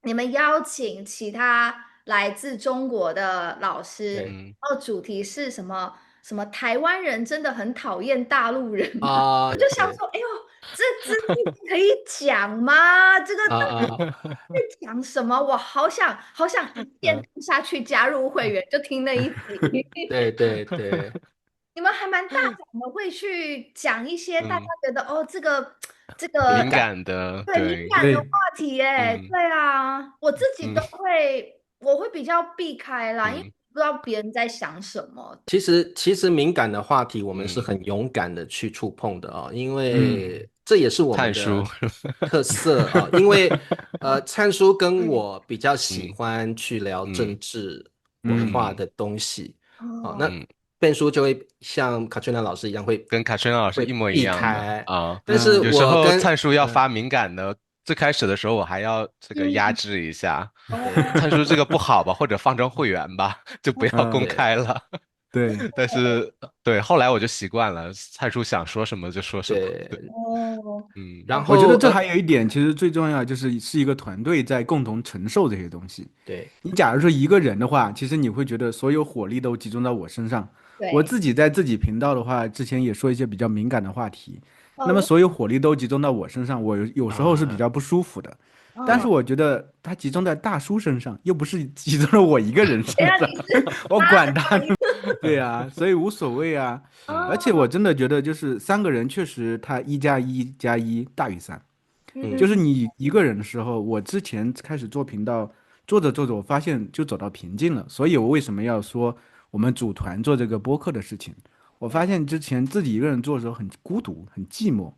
S1: 你们邀请其他来自中国的老师，
S2: 对
S4: 嗯
S1: 然后主题是什么？什么台湾人真的很讨厌大陆人吗？
S2: 啊，
S1: 我就想
S2: 对
S1: 说，哎呦，这可以讲吗？这个
S2: 啊啊啊，
S1: 在讲什么？我好想一键
S2: 嗯，
S1: 按下去加入会员，就听那一集。
S2: 对对对
S1: 你们还蛮大胆的，会去讲一些大家
S4: 嗯，
S1: 觉得哦，这个
S4: 敏
S2: 敏感，
S4: 感的，
S1: 对敏
S4: 对，
S1: 感的话
S3: 对，
S1: 题耶，
S4: 嗯
S1: 对啊，我自己
S4: 嗯
S1: 都会，我会比较避开啦，因为
S4: 嗯
S1: 不知道别人在想什么。
S2: 其实敏感的话题，我们是
S4: 嗯
S2: 很勇敢的去触碰的啊、因
S3: 嗯
S2: 为这也是我们
S4: 灿叔，
S2: 的特色啊、因为灿叔跟
S1: 嗯
S2: 我比较喜
S4: 嗯
S2: 欢去聊
S4: 嗯
S2: 政治文
S3: 嗯
S2: 化
S4: 嗯
S2: 的东西啊、那
S1: 哦，
S4: 嗯，
S2: 变叔就会像卡翠娜老师一样
S4: 跟卡春老师
S2: 会
S4: 一模一
S2: 避
S4: 样的
S2: 开，
S4: 啊。
S2: 但是
S3: 嗯
S4: 有时
S2: 我跟
S4: 候灿叔要
S2: 嗯
S4: 发敏感的，最开始的时候我还要这个压
S1: 嗯，
S4: 制一下，
S2: 对
S1: 哦，
S4: 灿叔这个不好吧，或者放成会员吧，就不要公
S3: 嗯，
S2: 对
S4: 开了。
S3: 对。
S4: 但是对，后来我就习惯了，灿叔想说什么就说什么。对，
S2: 对，
S1: 哦，
S4: 嗯
S2: 然
S3: 我觉得这
S2: 后
S3: 还有一点，其实最重要就是是一个团队在共同承受这些东西。
S2: 对
S3: 你假如说一个人的话，其实你会觉得所有火力都集中到我身上。我
S1: 对，
S3: 自己在自己频道的话，之前也说一些比较敏感的话题，那么
S1: 哦，
S3: 所有火力都集中到我身上，我有时候是比
S2: 啊，
S3: 较不舒服的。但是
S1: 哦，
S3: 我觉得它集中在大叔身上，又不是集中在我一个人
S1: 等一下
S3: 身上，
S1: 你是
S3: 我
S1: 拉
S3: 管他呢。
S1: 长一
S3: 对啊，所以无所谓啊。而且
S1: 哦，
S3: 我真的觉得，就是3个人确实，他1+1+1大于3。就
S2: 嗯
S3: 是
S1: 嗯
S3: 你一个人的时候，我之前开始做频道，做着做着，我发现就走到瓶颈了。所以我为什么要说我们组团做这个播客的事情？我发现之前自己一个人做的时候很孤独、很寂寞，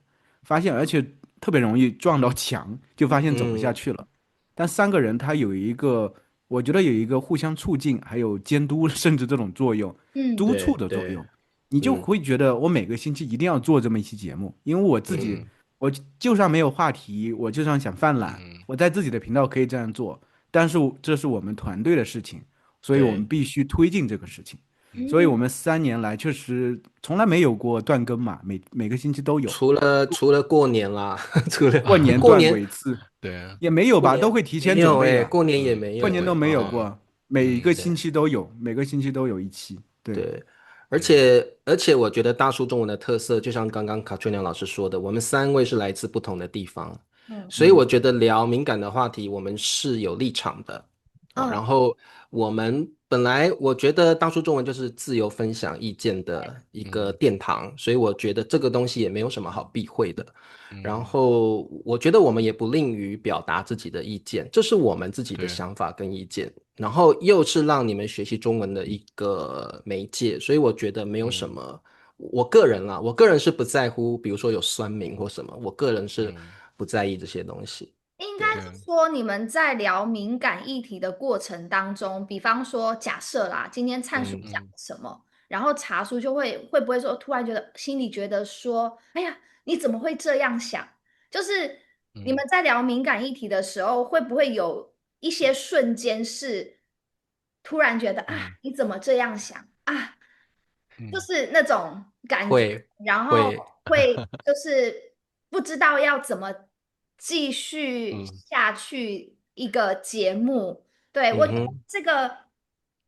S3: 发现而且特别容易撞到墙，就发现走不下
S2: 嗯，
S3: 去了。但3个人他有一个，我觉得有一个互相促进，还有监督，甚至这种作用，
S1: 嗯
S3: 督促
S2: 对对，
S3: 的作用，你就
S2: 嗯
S3: 会觉得我每个星期一定要做这么一期节目，因为我自己。
S4: 嗯
S3: 我就算没有话题，我就算想犯懒，
S4: 嗯
S3: 我在自己的频道可以这样做，但是这是我们团队的事情，所以我们
S2: 对，
S3: 必须推进这个事情。所以我
S1: 嗯，
S3: 们3年来确实从来没有过断更嘛，每个星期都有，
S2: 除了过年啦，除了
S3: 过年断过
S2: 过年
S3: 一次，
S4: 对，
S3: 也没有吧，都
S2: 过年
S3: 会提前准
S2: 没有哎，
S3: 备的，
S2: 过年也没有哎，
S3: 过年都没有
S2: 哦，
S3: 过，每个星
S4: 对，
S3: 期都有，每个星期都有一期，对，
S2: 对，而且我觉得大叔中文的特色，就像刚刚卡翠娘老师说的，我们三位是来自不同的地方，
S1: 嗯
S2: 所以
S3: 嗯
S2: 我觉得聊敏感的话题，我们是有立场的。哦，然
S1: 嗯，
S2: 后我们本来我觉得大叔中文就是自由分享意见的一个
S4: 嗯
S2: 殿堂，所以我觉得这个东西也没有什么好避讳的。然
S4: 嗯，
S2: 后我觉得我们也不吝于表达自己的意见，这是我们自己的
S4: 对，
S2: 想法跟意见，然后又是让你们学习中文的一个媒介，所以我觉得没有什
S4: 嗯
S2: 么。我个人啦，我个人是不在乎，比如说有酸民或什么，我个人是
S4: 嗯，
S2: 不在意这些东西。
S1: 应该
S2: 对，
S1: 是
S4: 对，
S1: 说你们在聊敏感议题的过程当中，比方说假设啦，今天灿叔
S2: 嗯
S1: 讲
S4: 嗯
S1: 什么，然后茶叔就会不会说突然觉得心里觉得说，哎呀，你怎么会这样想？就是你
S4: 嗯
S1: 们在聊敏感议题的时候，会不会有一些瞬间是突然觉得啊，
S4: 嗯
S1: 你怎么这样想啊？就
S4: 嗯
S1: 是那种感觉，
S2: 会
S1: 然后
S2: 会，
S1: 会就是不知道要怎么继续
S4: 嗯
S1: 下去一个节目。对，我觉得
S2: 嗯哼，
S1: 这个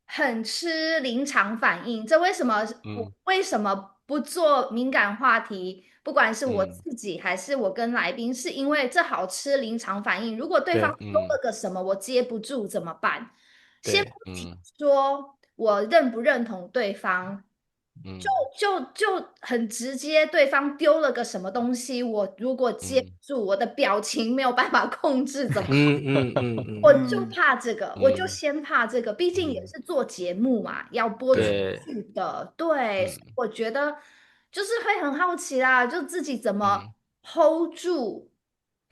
S1: 很吃临场反应。这为什么我
S4: 嗯
S1: 为什么不做敏感话题？不管是我
S4: 嗯
S1: 自己还是我跟来宾，是因为这好吃临场反应。如果对方
S2: 对
S1: 说
S4: 嗯
S1: 了个什么，我接不住怎么办？先不
S2: 对，
S1: 提
S4: 嗯
S1: 说我认不认同对方，就
S4: 嗯
S1: 就很直接，对方丢了个什么东西，我如果接不
S4: 嗯
S1: 住，我的表情没有办法控制，怎么办？
S2: 嗯嗯嗯
S1: 我
S2: 嗯，
S1: 就
S3: 嗯
S1: 怕这个，我就
S4: 嗯
S1: 先怕这个，毕竟也
S4: 嗯，
S1: 是做节目嘛，要播出
S2: 对，
S1: 去的，对，所以
S4: 嗯
S1: 我觉得就是会很好奇啦，就自己怎么
S4: 嗯
S1: hold 住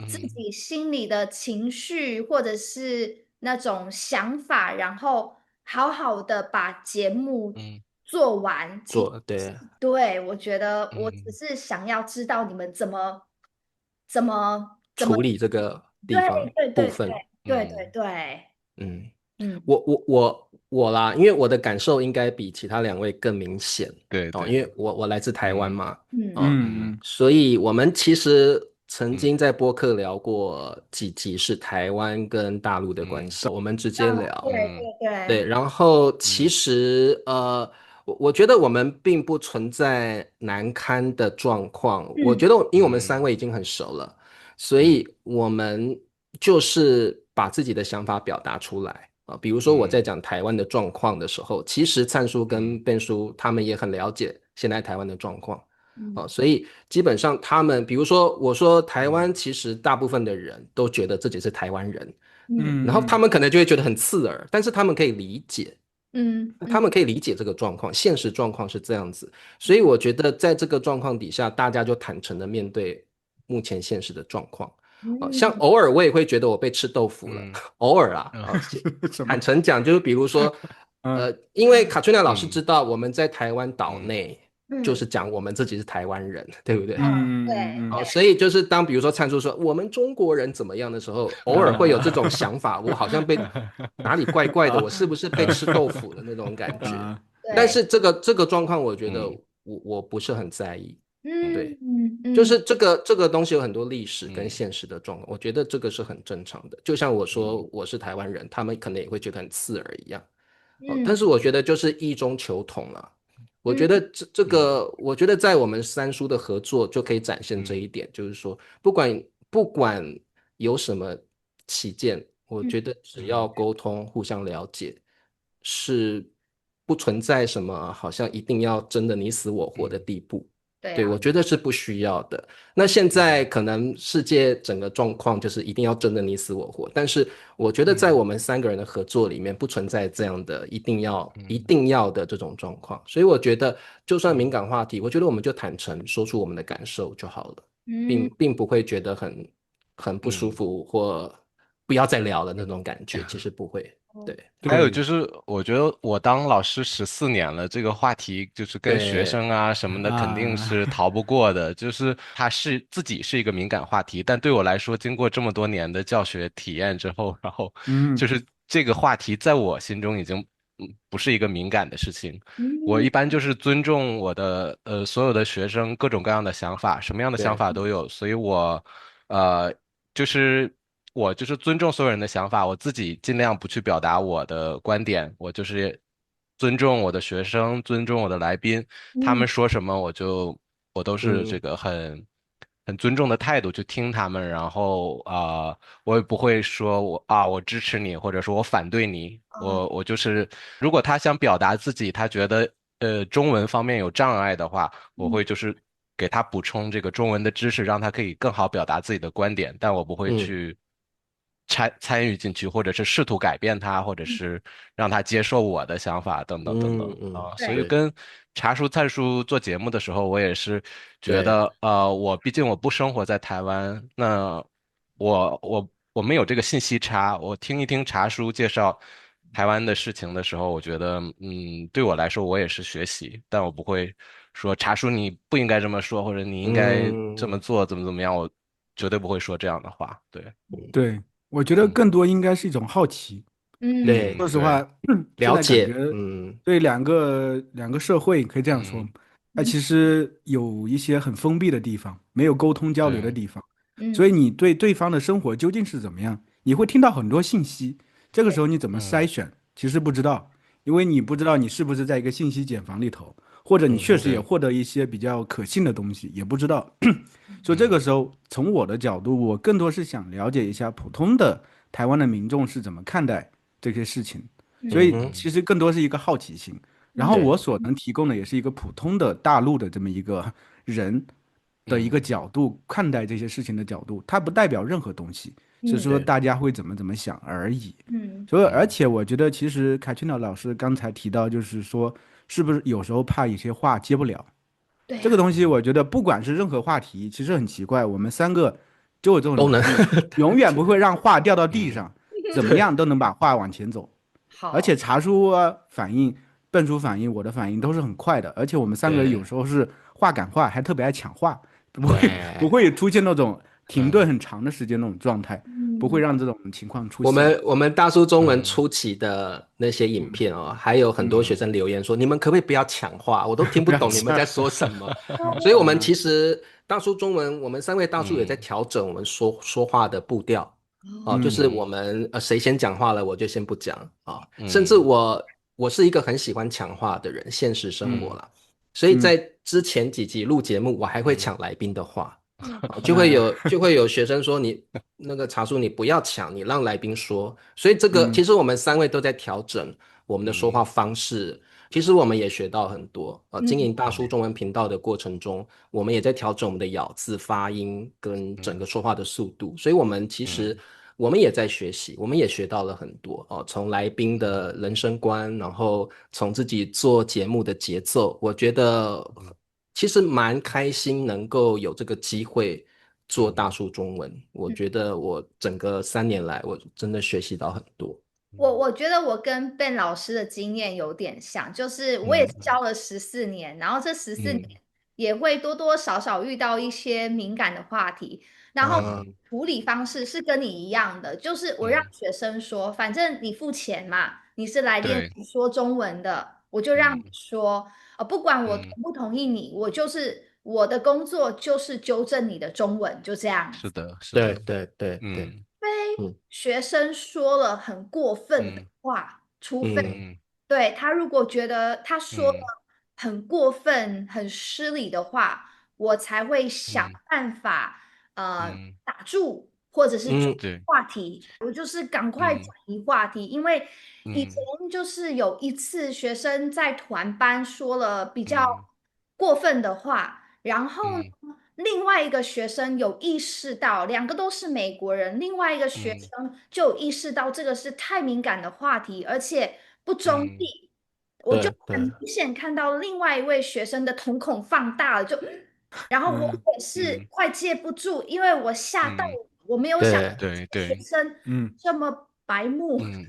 S1: 自
S4: 嗯
S1: 己心里的情绪，或者是那种想法，然后好好的把节目
S4: 嗯
S1: 做完。其实
S2: 对，
S1: 对，我觉得我只
S4: 嗯
S1: 是想要知道你们怎么，
S2: 处理这个
S1: 对
S2: 地方
S1: 对对对
S2: 部分，
S1: 对对
S4: 嗯，
S1: 对。
S2: 嗯。
S1: 嗯
S2: 我啦，因为我的感受应该比其他两位更明显哦，因
S4: 对对，
S2: 为我来自台湾
S4: 嗯
S2: 嘛，
S1: 嗯
S2: 哦，
S3: 嗯嗯
S2: 所以我们其实曾
S4: 嗯
S2: 经在播客聊过几集是台湾跟大陆的关
S4: 嗯
S2: 系，我们直接
S1: 嗯，对
S2: 聊，
S4: 嗯
S1: 对
S2: 对，
S1: 对，
S2: 然后其
S4: 嗯
S2: 实我觉得我们并不存在难堪的状况。我
S1: 嗯
S2: 觉得因为我们三
S4: 嗯
S2: 位已经很熟了，所
S4: 嗯
S2: 以我们就是把自己的想法表达出来啊。比如说我在
S4: 嗯
S2: 讲台湾的状况的时候，其实灿叔跟
S4: 嗯
S2: 变叔他们也很了解现在台湾的状况。
S1: 嗯
S2: 哦，所以基本上他们，比如说我说台
S4: 嗯
S2: 湾，其实大部分的人都觉得自己是台湾人，
S1: 嗯
S2: 然后他
S3: 嗯
S2: 们可能就会觉得很刺耳，但是他们可以理解，
S1: 嗯嗯
S2: 他们可以理解这个状况，现实状况是这样子，所以我觉得在这个状况底下，大家就坦诚的面对目前现实的状况。像
S1: 嗯
S2: 偶尔我也会觉得我被吃豆腐了，
S4: 嗯
S2: 偶尔啊，
S4: 嗯
S3: 什么？
S2: 坦诚讲，就是比如说，
S3: 嗯
S2: 因为卡翠娜老师知
S4: 嗯
S2: 道我们在台湾岛
S4: 嗯
S2: 内就是
S1: 嗯，
S2: 讲我们自己是台湾人，对不对？
S1: 对
S3: 嗯
S2: 哦，
S1: 对，
S2: 所以就是当比如说灿叔说我们中国人怎么样的时候，偶尔会有这种想法，我好像被哪里怪怪的，我是不是被吃豆腐的那种感觉？
S3: 啊，
S2: 但
S1: 对，
S2: 是这个状况，我觉得
S4: 嗯
S2: 我不是很在意。对，
S1: 嗯嗯嗯
S2: 就是这个东西有很多历史跟
S4: 嗯
S2: 现实的状况，我觉得这个是很正常的。就像我说
S4: 嗯
S2: 我是台湾人，他们可能也会觉得很刺耳一样。哦，但
S1: 嗯
S2: 是我觉得就是异中求同了。我觉得
S1: 嗯
S4: 嗯
S2: 我觉得在我们三叔的合作就可以展现这
S4: 嗯
S2: 一点，就是说不管有什么起见，我
S1: 嗯
S2: 觉得只要
S4: 嗯
S2: 沟通、互相了解，是不存在什么好像一定要争得你死我活的
S4: 嗯
S2: 地步。对，我
S1: 对啊，
S2: 觉得是不需要的。那现在
S4: 嗯
S2: 可能世界整个状况就是一定要争得你死我活，但是我觉得在
S4: 嗯
S2: 我们三个人的合作里面不存在这样的一
S4: 嗯
S2: 定要的这种状况，所以我觉得就算敏
S4: 嗯
S2: 感话题，我觉得我们就坦诚说出我们的感受就好了，并
S1: 嗯
S2: 并不会觉得很不舒
S4: 嗯。
S2: 服或不要再聊了那种感觉，其实不会。
S1: 哦
S2: 对
S3: 对，
S4: 还有就是，我觉得我当老师14年了，这个话题就是跟学
S2: 对
S4: 生啊什么的，肯定
S3: 啊，
S4: 是逃不过的。就是它是自己是一个敏感话题，但对我来说，经过这么多年的教学体验之后，然后
S3: 嗯
S4: 就是这个话题在我心中已经不是一个敏感的事情。我
S1: 嗯
S4: 一般就是尊重我的所有的学生各种各样的想法，什么样的想
S2: 对，
S4: 法都有，所以呃就是我就是尊重所有人的想法，我自己尽量不去表达我的观点，我就是尊重我的学生，尊重我的来宾，他
S1: 嗯
S4: 们说什么我都是这
S2: 嗯
S4: 个很尊重的态度去听他们，然后我也不会说我支持你，或者说我反对你，
S1: 啊
S4: 我就是如果他想表达自己，他觉得中文方面有障碍的话，我
S1: 嗯
S4: 会就是给他补充这个中文的知识，让他可以更好表达自己的观点，但我不会
S2: 嗯
S4: 去参与进去，或者是试图改变他，或者是让他接受我的想法等等等等
S2: 嗯，
S4: 啊。所以
S1: 对，
S2: 对
S4: 跟茶叔、菜叔做节目的时候，我也是觉
S2: 对，
S4: 得我毕竟我不生活在台湾，那我们有这个信息差，我听一听茶叔介绍台湾的事情的时候，我觉得对我来说我也是学习，但我不会说茶叔你不应该这么说，或者你应该这么
S2: 嗯
S4: 做，怎么怎么样，我绝对不会说这样的话。对，
S3: 对，我觉得
S4: 嗯
S3: 更多应该是一种好奇。
S1: 嗯
S4: 嗯，
S3: 说实话，
S4: 对，
S3: 现在感觉
S2: 了解，
S3: 对两个社会可以这样说，
S4: 嗯
S3: 它
S1: 嗯
S3: 其实有一些很封闭的地方，没有沟通交流的
S4: 对，
S3: 地方，所
S1: 嗯
S3: 以你对对方的生活究竟是怎么样，你会听到很多信息，这个时候你怎么筛
S4: 嗯
S3: 选，其实不知道，因为你不知道你是不是在一个信息茧房里头，或者你确实也
S4: 对，
S3: 获得一些比较可信的东西，也不知道。所以这个
S4: 嗯
S3: 时候，从我的角度，我更多是想了解一下普通的台湾的民众是怎么看待这些事情，所
S1: 嗯
S3: 以
S2: 嗯
S3: 其实更多是一个好奇心。然后
S1: 嗯
S3: 我
S2: 对，
S3: 所能提供的也是一个普通的大陆的这么一个人的一个
S4: 嗯
S3: 角度看待这些事情的角度，它不代表任何东西，只是
S1: 嗯
S3: 说
S2: 对，
S3: 大家会怎么想而已。
S1: 嗯
S3: 所以，而
S4: 嗯
S3: 且我觉得，其实凯俊岛老师刚才提到，就是说，是不是有时候怕有些话接不了？
S1: 对呀，
S3: 这个东西，
S4: 嗯
S3: 我觉得不管是任何话题，其实很奇怪，我们三个就有这种
S2: 都能，
S3: 能力，永远不会让话掉到地
S4: 嗯
S3: 上，怎么
S2: 对，
S3: 样都能把话往前走。而且
S1: 好，
S3: 茶叔啊反应、笨叔反应、我的反应都是很快的，而且我们三个有
S2: 对
S3: 时候是话赶话，还特别爱抢话，不
S2: 对。
S3: 会出现那种停顿
S4: 嗯
S3: 很长的时间那种状态，不会
S1: 嗯
S3: 让这种情况出
S2: 我
S3: 现。
S2: 们我们大叔中文
S4: 嗯
S2: 初期的那些影
S3: 嗯
S2: 片哦，还有很多学
S3: 嗯，
S2: 生留言说，你们可不可以不要抢话？我都听不
S3: 不要
S2: 懂你们在
S3: 抢。
S2: 说什么。所以，我们
S3: 啊，
S2: 其实大叔中文，我们三位大叔也在
S4: 嗯
S2: 调整我们说话的步调哦，就
S1: 哦
S2: 是
S3: 嗯
S2: 我们谁先讲话了，我就先不讲啊、甚至
S4: 嗯
S2: 我是一个很喜欢抢话的人，现实生活
S3: 嗯
S2: 啦，所以
S3: 嗯
S2: 在之前几集录节目，我还会
S4: 嗯
S2: 抢来宾的话。
S1: 嗯
S2: 就会
S3: 啊
S2: 有学生说你那个茶叔你不要抢，你让来宾说。所以这个
S3: 嗯
S2: 其实我们三位都在调整我们的说话
S4: 嗯
S2: 方式。其实我们也学到很多。经
S1: 嗯
S2: 营大叔
S4: 嗯
S2: 中文频道的过程中，我们也在调整我们的咬字、发音跟整个
S4: 嗯
S2: 说话的速度。所以我们其实
S4: 嗯
S2: 我们也在学习，我们也学到了很多哦。从来宾的人生观，然后从自己做节目的节奏，我觉得其实蛮开心，能够有这个机会做大
S4: 嗯
S2: 叔中文。我
S1: 嗯。
S2: 觉得我整个3年来，我真的学习到很多。
S1: 我觉得我跟 Ben 老师的经验有点像，就是我也是教了14年，然后这14年
S4: 嗯
S1: 也会多多少少遇到一些敏感的话题，然后
S2: 啊，
S4: 嗯
S1: 处理方式是跟你一样的，就是我让
S4: 嗯，
S1: 学生说，反正你付钱嘛，你是来练
S4: 对，
S1: 习说中文的，我就让你
S4: 嗯
S1: 说，不管我
S4: 嗯，
S1: 同不同意你，我的工作就是纠正你的中文，就这样子。
S4: 是的，是的，
S2: 对对对对，
S4: 嗯
S2: 嗯
S1: 学生说了很过分的
S4: 嗯
S1: 话，除非
S2: 嗯
S4: 嗯
S1: 对他如果觉得他说了
S4: 嗯
S1: 很过分、很失礼的话，我才会想
S4: 嗯
S1: 办法
S4: 嗯，
S1: 打住，或者是转
S2: 嗯
S4: 对，
S1: 话题。我就是赶快转
S4: 嗯
S1: 移话题，因为以前
S4: 嗯
S1: 就是有一次学生在团班说了比较
S4: 嗯
S1: 过分的话，然后呢？
S4: 嗯
S1: 另外一个学生有意识到，两个都是美国人，另外一个学
S4: 嗯
S1: 生就有意识到这个是太敏感的话题，而且不中
S4: 嗯
S1: 立。我就很
S2: 对对，
S1: 明显看到另外一位学生的瞳孔放大了，然后我
S3: 嗯
S1: 也是
S4: 嗯
S1: 快接不住，因为我吓到，
S4: 嗯，
S1: 我没有想到
S2: 对
S1: 这个学
S4: 对对，
S1: 生
S3: 嗯
S1: 这么白目，
S4: 嗯，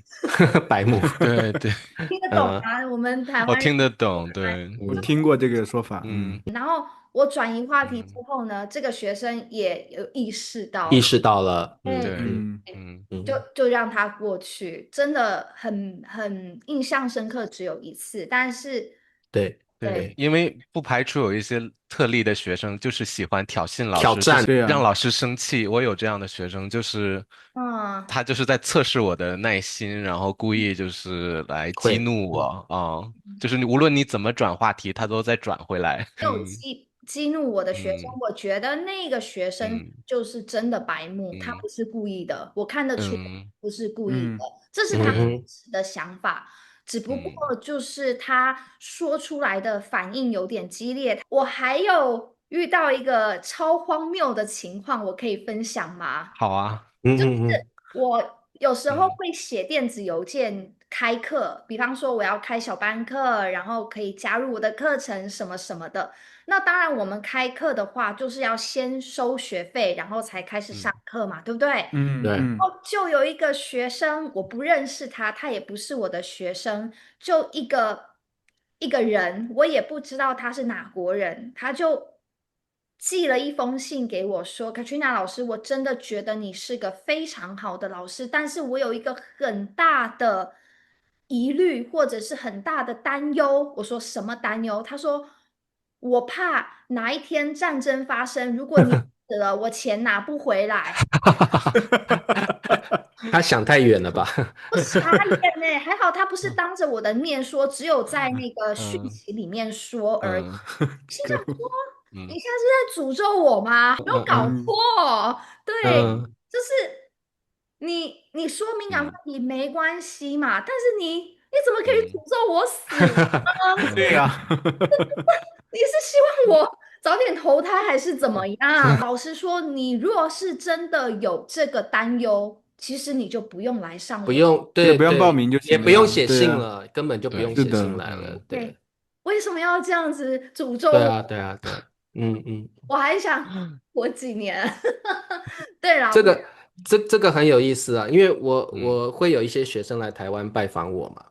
S2: 白目。
S4: 对对，
S1: 听得懂
S2: 嗯
S1: 吗？我们台湾人。
S4: 我听得懂，对，
S3: 我
S2: 嗯
S3: 听过这个说法，
S4: 嗯
S1: 然后我转移话题之
S4: 嗯
S1: 后呢，这个学生也有意识到，
S2: 意识到了，
S1: 哎，
S4: 对，
S3: 嗯
S4: 嗯
S1: 就让他过去，真的很印象深刻，只有一次，但是
S2: 对
S1: 对，
S4: 对，因为不排除有一些特例的学生就是喜欢挑衅老师，就
S2: 挑战，
S4: 是
S3: 对呀，
S4: 让老师生气。我有这样的学生，就是
S1: 嗯，
S4: 他就是在测试我的耐心，然后故意就是来激
S2: 会，
S4: 怒我啊，就是无论你怎么转话题，他都在转回来。
S1: 有激怒我的学生，
S4: 嗯
S1: 我觉得那个学生
S4: 嗯
S1: 就是真的白目，他
S4: 嗯
S1: 不是故意的，我看得出
S4: 嗯
S1: 不是故意的，
S3: 嗯
S1: 这是他真
S2: 嗯哼，
S1: 实的想法，只不过
S4: 嗯，
S1: 就是他说出来的反应有点激烈。我还有遇到一个超荒谬的情况，我可以分享吗？
S4: 好啊，
S2: 嗯
S1: 我有时候
S4: 嗯
S1: 会写电子邮件开课，比方说我要开小班课，然后可以加入我的课程什么什么的。那当然，我们开课的话，就是要先收学费，然后才开始上
S4: 嗯
S1: 课嘛，对不对？
S2: 对，
S3: 嗯
S1: 哦，就有一个学生，我不认识他，他也不是我的学生，就一个人，我也不知道他是哪国人，他就寄了一封信给我说："Katrina 老师，我真的觉得你是个非常好的老师，但是我有一个很大的疑虑，或者是很大的担忧。"我说："什么担忧？"他说："我怕哪一天战争发生，如果你死了，我钱拿不回来。"
S2: 他想太远了吧？
S1: 我傻眼呢，还好他不是当着我的面说，只有在那个讯
S4: 嗯
S1: 息里面说而已。
S4: 嗯
S1: 心想说，
S3: 可恶，
S1: 你
S4: 嗯
S1: 现在是在诅咒我吗？没有搞
S3: 嗯
S1: 错，对，
S2: 嗯
S1: 就是你说敏感话
S4: 嗯
S1: 题没关系嘛，但是你怎么可以
S4: 嗯
S1: 诅咒我死呢？
S3: 对
S4: 嗯
S3: 呀，
S1: 你是希望我早点投胎还是怎么样？老实说，你若是真的有这个担忧，其实你就不用来上我。
S2: 不用，
S3: 对，不用报
S2: 对对，
S3: 名就
S2: 也
S3: 行了呀，
S2: 不用写
S3: 对呀，
S2: 信了，根本就不用
S4: 对，
S2: 写信
S3: 是的，
S2: 来了，
S4: 嗯
S2: 对，
S1: 对，为什么要这样子诅咒我？
S2: 对啊，对啊，对啊，嗯。
S1: 我还想活几年。对啦，
S2: 这个这个很有意思啊，因为我
S4: 嗯
S2: 我会有一些学生来台湾拜访我嘛，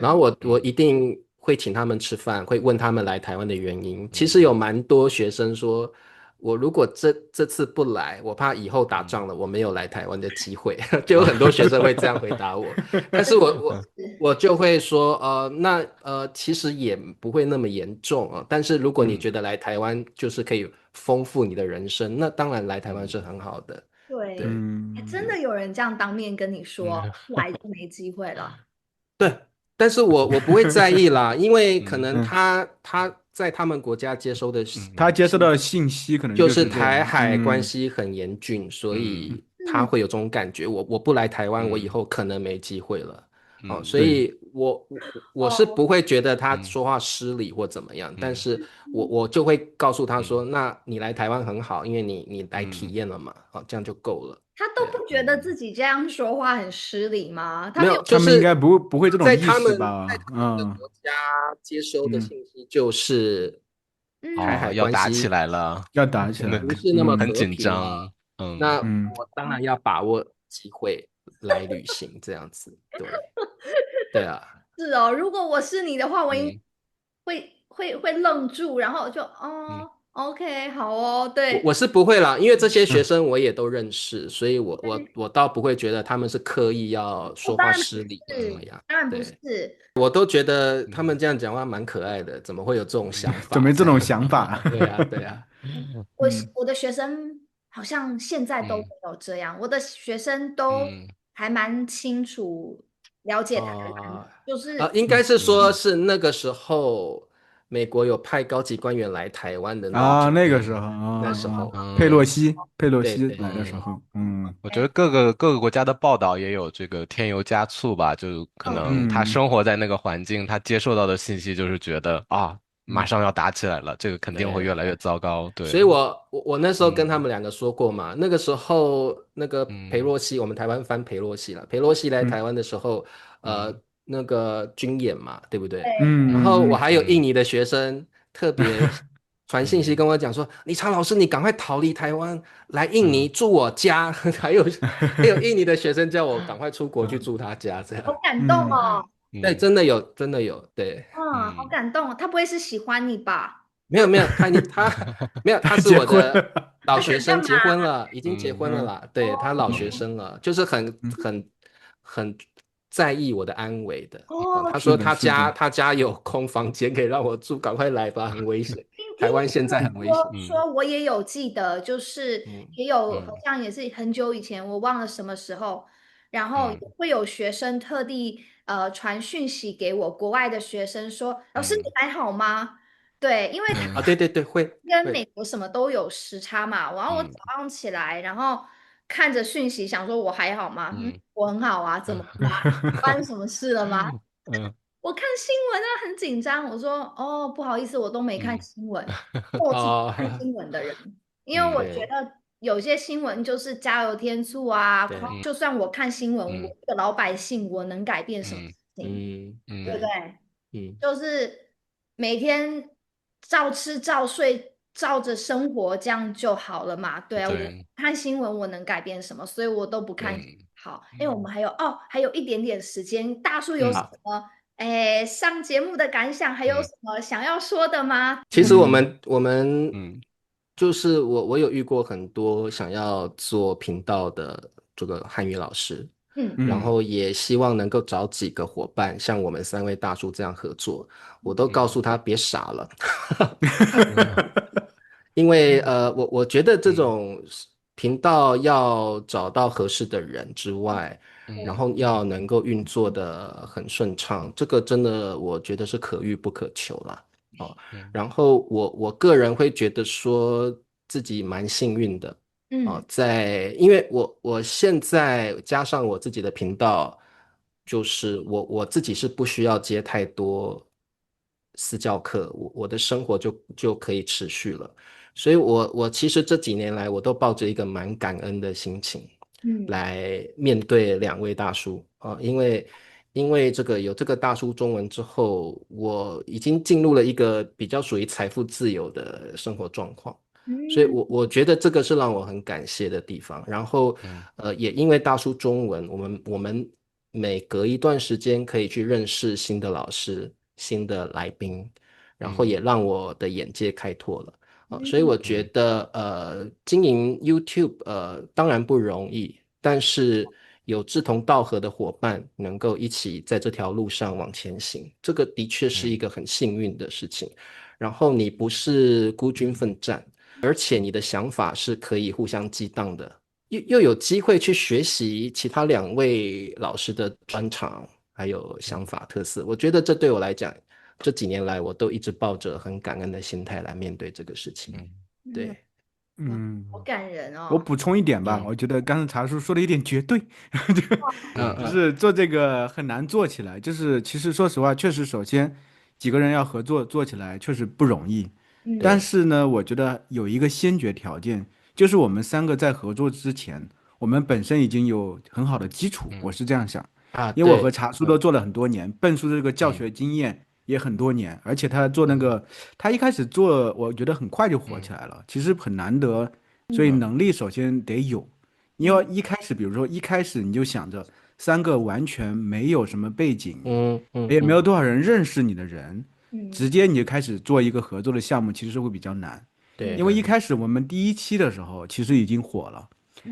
S2: 然后
S1: 嗯
S2: 我
S4: 嗯
S2: 一定会请他们吃饭，会问他们来台湾的原因。其实
S4: 嗯
S2: 有蛮多学生说，我如果这次不来，我怕以后打
S4: 嗯
S2: 仗了，我没有来台湾的机会。就有很多学生会这样回答我，但是我就会说，其实也不会那么严重啊。但是如果你
S4: 嗯
S2: 觉得来台湾就是可以丰富你的人生，那当然来台湾是
S4: 嗯
S2: 很好的。
S1: 对，
S2: 对。
S1: 还真
S3: 嗯
S1: 的有人这样当面跟你说，
S4: 嗯
S1: 不来就没机会了。
S2: 对，但是我不会在意啦，因为可
S4: 嗯
S2: 能
S3: 嗯，
S2: 他在他们国家接收的
S3: 他
S4: 嗯
S3: 接收到的信息可能
S2: 就是
S3: 就是这样，
S2: 台海关
S3: 嗯
S2: 系很严峻，所
S4: 嗯
S2: 以他
S1: 嗯，
S2: 会有这种感觉。我不来台湾，我以
S4: 嗯
S2: 后可能没机会了。哦，
S4: 嗯
S2: 所
S3: 对，
S2: 以我是
S1: 哦，
S2: 不会觉得他
S4: 嗯
S2: 说话失礼或怎么样，但
S4: 嗯
S2: 是我就会告诉他说，
S4: 嗯
S2: 那你来台湾很好，因为你来体
S4: 嗯
S2: 验了嘛，哦，这样就够了。
S1: 他都
S2: 对啊。
S1: 不觉得自己这样说话很失礼吗？他
S2: 没有，
S1: 没有，
S2: 就是
S3: 他们应该不会这种
S2: 在
S3: 意识
S2: 他们在
S3: 吧？
S2: 他们的
S3: 嗯
S2: 国家接收的
S3: 嗯，
S2: 信息就是台
S1: 嗯，
S4: 哦，
S2: 海
S4: 要打起
S2: 关系
S4: 来了，
S3: 要打起
S4: 那
S3: 来了，
S2: 不是那么
S3: 嗯
S4: 很紧
S2: 和平
S4: 张，
S2: 了，
S4: 嗯
S2: 那
S3: 嗯，
S2: 我当然要把握机会来旅行，这样子。对对啊，
S1: 是哦。如果我是你的话，我应
S4: 嗯
S1: 会愣住，然后就
S4: 嗯
S1: OK，好哦，对，
S2: 我是不会啦，因为这些学
S3: 嗯
S2: 生我也都认识，所以我倒不会觉得他们是刻意要说话
S1: 我当然不
S2: 失礼或怎么
S1: 是，
S2: 样。
S1: 当然不
S2: 对，
S1: 是，
S2: 我都觉得他们
S4: 嗯
S2: 这样讲话蛮可爱的，怎么会有这种想
S3: 怎么
S2: 法？这样。
S3: 没这种想法？
S2: 对啊，对啊，
S1: 我
S3: 嗯
S1: 我的学生好像现在都没
S4: 嗯
S1: 有这样，我的学生都
S4: 嗯
S1: 还蛮清楚了解台湾，
S2: 哦，
S1: 就是
S2: 应该是说
S4: 嗯
S2: 是那个时候，美国有派高级官员来台湾的那
S3: 啊，
S2: 种，
S3: 那个时候
S4: 嗯
S2: 那时候，
S3: 佩洛
S4: 嗯
S3: 西，佩洛西
S2: 对对对
S3: 来的时候，嗯
S4: 我觉得各个国家的报道也有这个添油加醋吧，就可
S1: 嗯
S4: 能他
S3: 嗯
S4: 生活在那个环境，他接受到的信息就是觉得啊，马
S3: 嗯
S4: 上要打起来了，这个肯定会越
S2: 对，
S4: 来越糟糕。对，
S2: 所以我那时候跟他
S4: 嗯
S2: 们两个说过嘛，那个时候那个裴
S4: 嗯
S2: 洛西，我们台湾翻裴洛西了，裴洛西来
S3: 嗯
S2: 台湾的时候，
S4: 嗯
S2: 那个军演嘛，对不对？
S1: 对，
S2: 然后我
S3: 嗯嗯
S2: 还有印
S4: 嗯
S2: 尼的学生特别传信息
S4: 嗯
S2: 跟我讲说，李查老师，你赶快逃离台湾，来印尼
S4: 嗯
S2: 住我家。还有印尼的学生叫我赶快出国去住他家，这样。
S1: 好感动
S3: 嗯，
S1: 哦。
S2: 对，
S4: 嗯
S2: 真的有，真的有，对。
S1: 嗯，好
S4: 嗯，
S1: 感动哦。他不会是喜欢你吧？
S2: 没有没有，他没有，他是
S3: 结婚
S2: 我的
S3: 了，
S2: 老
S1: 他想干嘛？
S2: 学生，结婚了，已经结婚了
S4: 嗯
S3: 嗯
S2: 啦。对，他老学
S1: 哦
S2: 生了，就是很
S3: 嗯，
S2: 很在意我的安危的。
S1: 哦，
S2: 他说
S3: 是的，是的，
S2: 他家有空房间可以让我住，赶快来吧，很危险。
S1: 听
S2: 台湾现在
S1: 你这么
S2: 很危险。
S4: 嗯
S1: 说，我也有记得，就是
S2: 嗯
S1: 也有好
S4: 嗯
S1: 像也是很久以前，我忘了什么时候，然后也
S4: 嗯
S1: 会有学生特地传讯息给我，国外的学生说：“老师你
S4: 嗯
S1: 还好吗？”对，因为他
S2: 啊，
S4: 嗯
S2: 对对对，会
S1: 跟美
S2: 会，
S1: 国什么都有时差嘛，然后我早
S4: 嗯
S1: 上起来，然后看着讯息，想说我还好吗？
S4: 嗯
S1: 我很好啊，怎么了吗？发生什么事了吗？
S4: 嗯
S1: 我看新闻啊，很紧张。我说哦，不好意思，我都没看
S4: 嗯
S1: 新闻。我是不看
S2: 哦，
S1: 新闻的人，因为我
S4: 嗯
S1: 觉
S2: 对
S1: 得有些新闻就是加油添醋啊，
S2: 对，
S1: 就算我看新闻，我
S4: 嗯
S1: 一个老百姓，我能改变什么
S4: 嗯
S1: 事情？
S2: 嗯
S1: 对不
S4: 嗯
S2: 对，
S1: 对？
S2: 嗯
S1: 就是每天照吃照睡，照着生活，这样就好了嘛。对啊，我
S4: 对，
S1: 看新闻我能改变什么？所以我都不看。
S4: 嗯
S1: 好，因为我
S4: 嗯
S1: 们还有一点点时间，大叔有什
S2: 好。
S1: 么上节目的感想，还有
S4: 嗯
S1: 什么想要说的吗？
S2: 其实我
S3: 嗯
S2: 们我们
S4: 嗯
S2: 就是我有遇过很多想要做频道的这个汉语老师，
S1: 嗯
S2: 然
S3: 嗯
S2: 后也希望能够找几个伙伴，像我们三位大叔这样合作。我都告
S4: 嗯
S2: 诉他别傻了，
S4: 嗯
S2: 因为我觉得这
S4: 嗯
S2: 种频道要找到合适的人之外，然
S4: 嗯
S2: 后要能够运作的很顺畅，这个真的我觉得是可遇不可求啦。哦，
S4: 嗯
S2: 然后我个人会觉得说自己蛮幸运的。哦，
S1: 嗯
S2: 因为我现在加上我自己的频道，就是我自己是不需要接太多私教课，我的生活就可以持续了。所以我其实这几年来，我都抱着一个蛮感恩的心情
S1: 嗯
S2: 来面对两位大叔啊，因为有这个大叔中文之后，我已经进入了一个比较属于财富自由的生活状况。所以
S1: 嗯
S2: 我觉得这个是让我很感谢的地方。然后，
S4: 嗯
S2: 也因为大叔中文，我们每隔一段时间可以去认识新的老师、新的来宾，然后
S4: 嗯
S2: 也让我的眼界开拓了。所以
S1: 嗯
S2: 我觉得经营 YouTube 当然不容易，但是有志同道合的伙伴能够一起在这条路上往前行，这个的确是一
S4: 嗯
S2: 个很幸运的事情。然后你不是孤军奋战，而且你的想法是可以互相激荡的，又有机会去学习其他两位老师的专长还有想法特色。我觉得这对我来讲，这几年来我都一直抱着很感恩的心态来面对这个事情。
S4: 嗯
S1: 嗯，
S2: 对，
S1: 哇，好
S3: 嗯，
S1: 感人哦。
S3: 我补充一点吧，
S2: 嗯
S3: 我觉得刚才茶叔说的有点绝对，就
S4: 嗯
S3: 是做这个很难做起来。就是其实说实话，确实首先几个人要合作做起来确实不容易。但
S1: 嗯
S2: 对，
S3: 是呢，我觉得有一个先决条件，就是我们三个在合作之前，我们本身已经有很好的基础，我
S4: 嗯
S3: 是这样想。
S2: 啊，
S3: 因为我和
S2: 对，
S3: 茶叔都做了很多年，笨叔这个教
S4: 嗯
S3: 学经验也很多年，而且他做那
S4: 嗯
S3: 个，他一开始做，我觉得很快就火起
S4: 嗯
S3: 来了，其实很难得，所以
S1: 嗯
S2: 嗯
S3: 能力首先得有。你要
S1: 嗯
S3: 一开始，比如说一开始你就想着三个完全没有什么背景，
S2: 嗯嗯
S3: 也没有
S2: 嗯，
S3: 多少人认识你的人，
S1: 嗯
S3: 直接你就开始做一个合作的项目，其实是会比较难。
S1: 嗯
S2: 对
S3: 因为一开始我们第一期的时候，其实已经火了。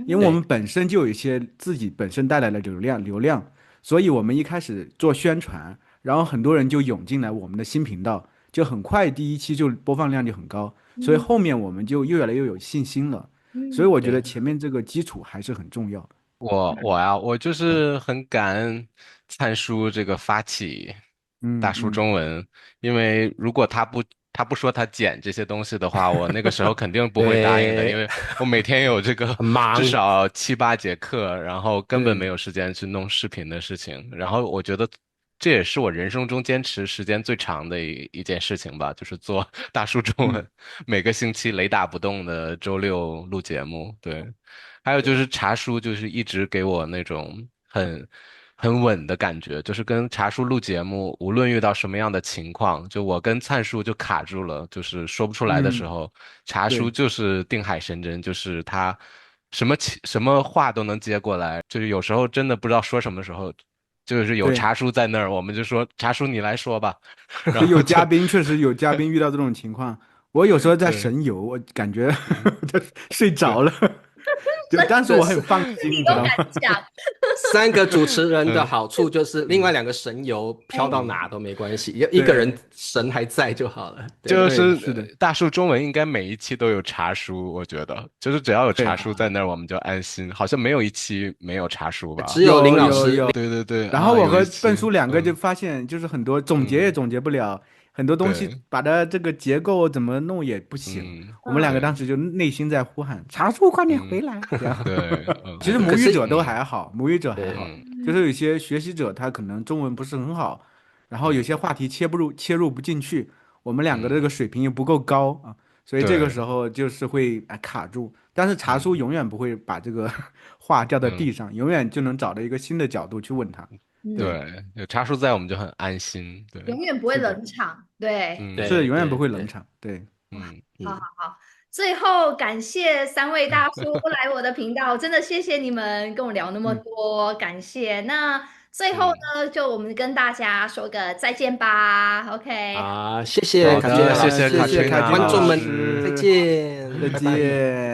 S3: 因为我
S1: 嗯
S3: 们
S2: 对
S3: 本身就有一些自己本身带来的流量，所以我们一开始做宣传，然后很多人就涌进来我们的新频道，就很快第一期就播放量就很高，所以
S1: 嗯
S3: 后面我们就越来越有信心了。所以
S1: 嗯
S3: 我觉得
S2: 对，
S3: 前面这个基础还是很重要。
S4: 我就是很感恩灿叔这个发起大叔
S3: 嗯嗯，
S4: 中文，因为如果他不说他剪这些东西的话，我那个时候肯定不会答应的，因
S2: 对，
S4: 为我每天有这个
S2: 很
S4: 至
S2: 忙，
S4: 少7、8节课，然后根本没
S3: 对，
S4: 有时间去弄视频的事情。然后我觉得这也是我人生中坚持时间最长的一件事情吧，就是做大叔中
S3: 嗯
S4: 文，每个星期雷打不动的周六录节目，对。还有就是茶叔，就是一直给我那种很很稳的感觉，就是跟茶叔录节目，无论遇到什么样的情况，就我跟灿叔就卡住了，就是说不出来的时
S3: 嗯，
S4: 候，茶叔
S3: 对
S4: 就是定海神针，就是他什么话都能接过来，就是有时候真的不知道说什么时候，就是有
S3: 对，
S4: 茶叔在那儿，我们就说茶叔你来说吧，然
S3: 有
S4: 后就
S3: 嘉宾确实有嘉宾遇到这种情况，我有时候在
S4: 对，
S3: 神游，我感觉
S4: 嗯，
S3: 他睡
S4: 对
S3: 着了，就但是
S2: 对，
S3: 我很放心，
S1: 你都
S3: 你知道吗？
S1: 敢讲，
S2: 三个主持人的
S4: 嗯
S2: 好处就是另外
S4: 嗯
S2: 两个神游飘到
S4: 嗯。
S2: 哪都没关系，一个人
S3: 对
S2: 神还在就好了。对对
S3: 对，
S4: 就是
S3: 是的，
S4: 大树中文应该每一期都有茶书，我觉得就是只要有茶
S3: 对，
S4: 书在那儿，我们就安心。好像没有一期没有茶书吧？
S2: 只有林
S3: 有
S2: 老师，
S3: 有有。
S4: 对对对啊，
S3: 然后我和
S4: 有一期，
S3: 笨叔两个就发现，就是很多总结也
S4: 嗯，
S3: 总结不了，很多东西
S4: 对，
S3: 把它这个结构怎么弄也不行。
S4: 嗯，
S3: 我们两个
S1: 嗯，
S3: 当
S4: 对，
S3: 时就内心在呼喊：“茶叔，快点回
S4: 嗯，
S3: 来！”这样。
S4: 对，
S3: 其实
S4: 对，
S2: 可是
S3: 母语者都
S4: 嗯
S3: 还好，母语者还
S2: 对，
S3: 好，
S4: 嗯
S3: 就是有一些学习者他可能中文不是很好，然后有些
S4: 嗯
S3: 话题切入不进去，我们两个的这
S4: 嗯，
S3: 个水平又不够高啊，所以这个
S4: 对，
S3: 时候就是会卡住。但是茶叔
S4: 嗯
S3: 永远不会把这个话掉在地
S4: 嗯
S3: 上，永远就能找到一个新的角度去问他。对，
S1: 嗯，
S4: 对，有茶书在我们就很安心。对，
S1: 永远不会
S3: 是的，
S1: 冷场，对。
S4: 嗯
S2: 对
S3: 是永远不
S2: 对对，
S3: 会冷场。对，
S1: 哇，
S4: 嗯
S1: 好好
S2: 嗯，
S1: 好，最后感谢三位大叔来我的频道，真的谢谢你们跟我聊那么
S3: 嗯
S1: 多，感谢。那最后
S4: 嗯，
S1: 呢，就我们跟大家说个再见吧，OK，好，
S2: 好，谢谢
S4: 好的，
S2: 卡君娜老
S3: 好的，
S4: 谢谢
S3: 谢谢
S2: 师，
S3: 凯
S4: 卡翠娜
S3: 金老
S2: 观众们
S4: 老师。
S2: 再
S3: 师，
S2: 见，
S3: 再
S2: 拜拜。
S3: 见。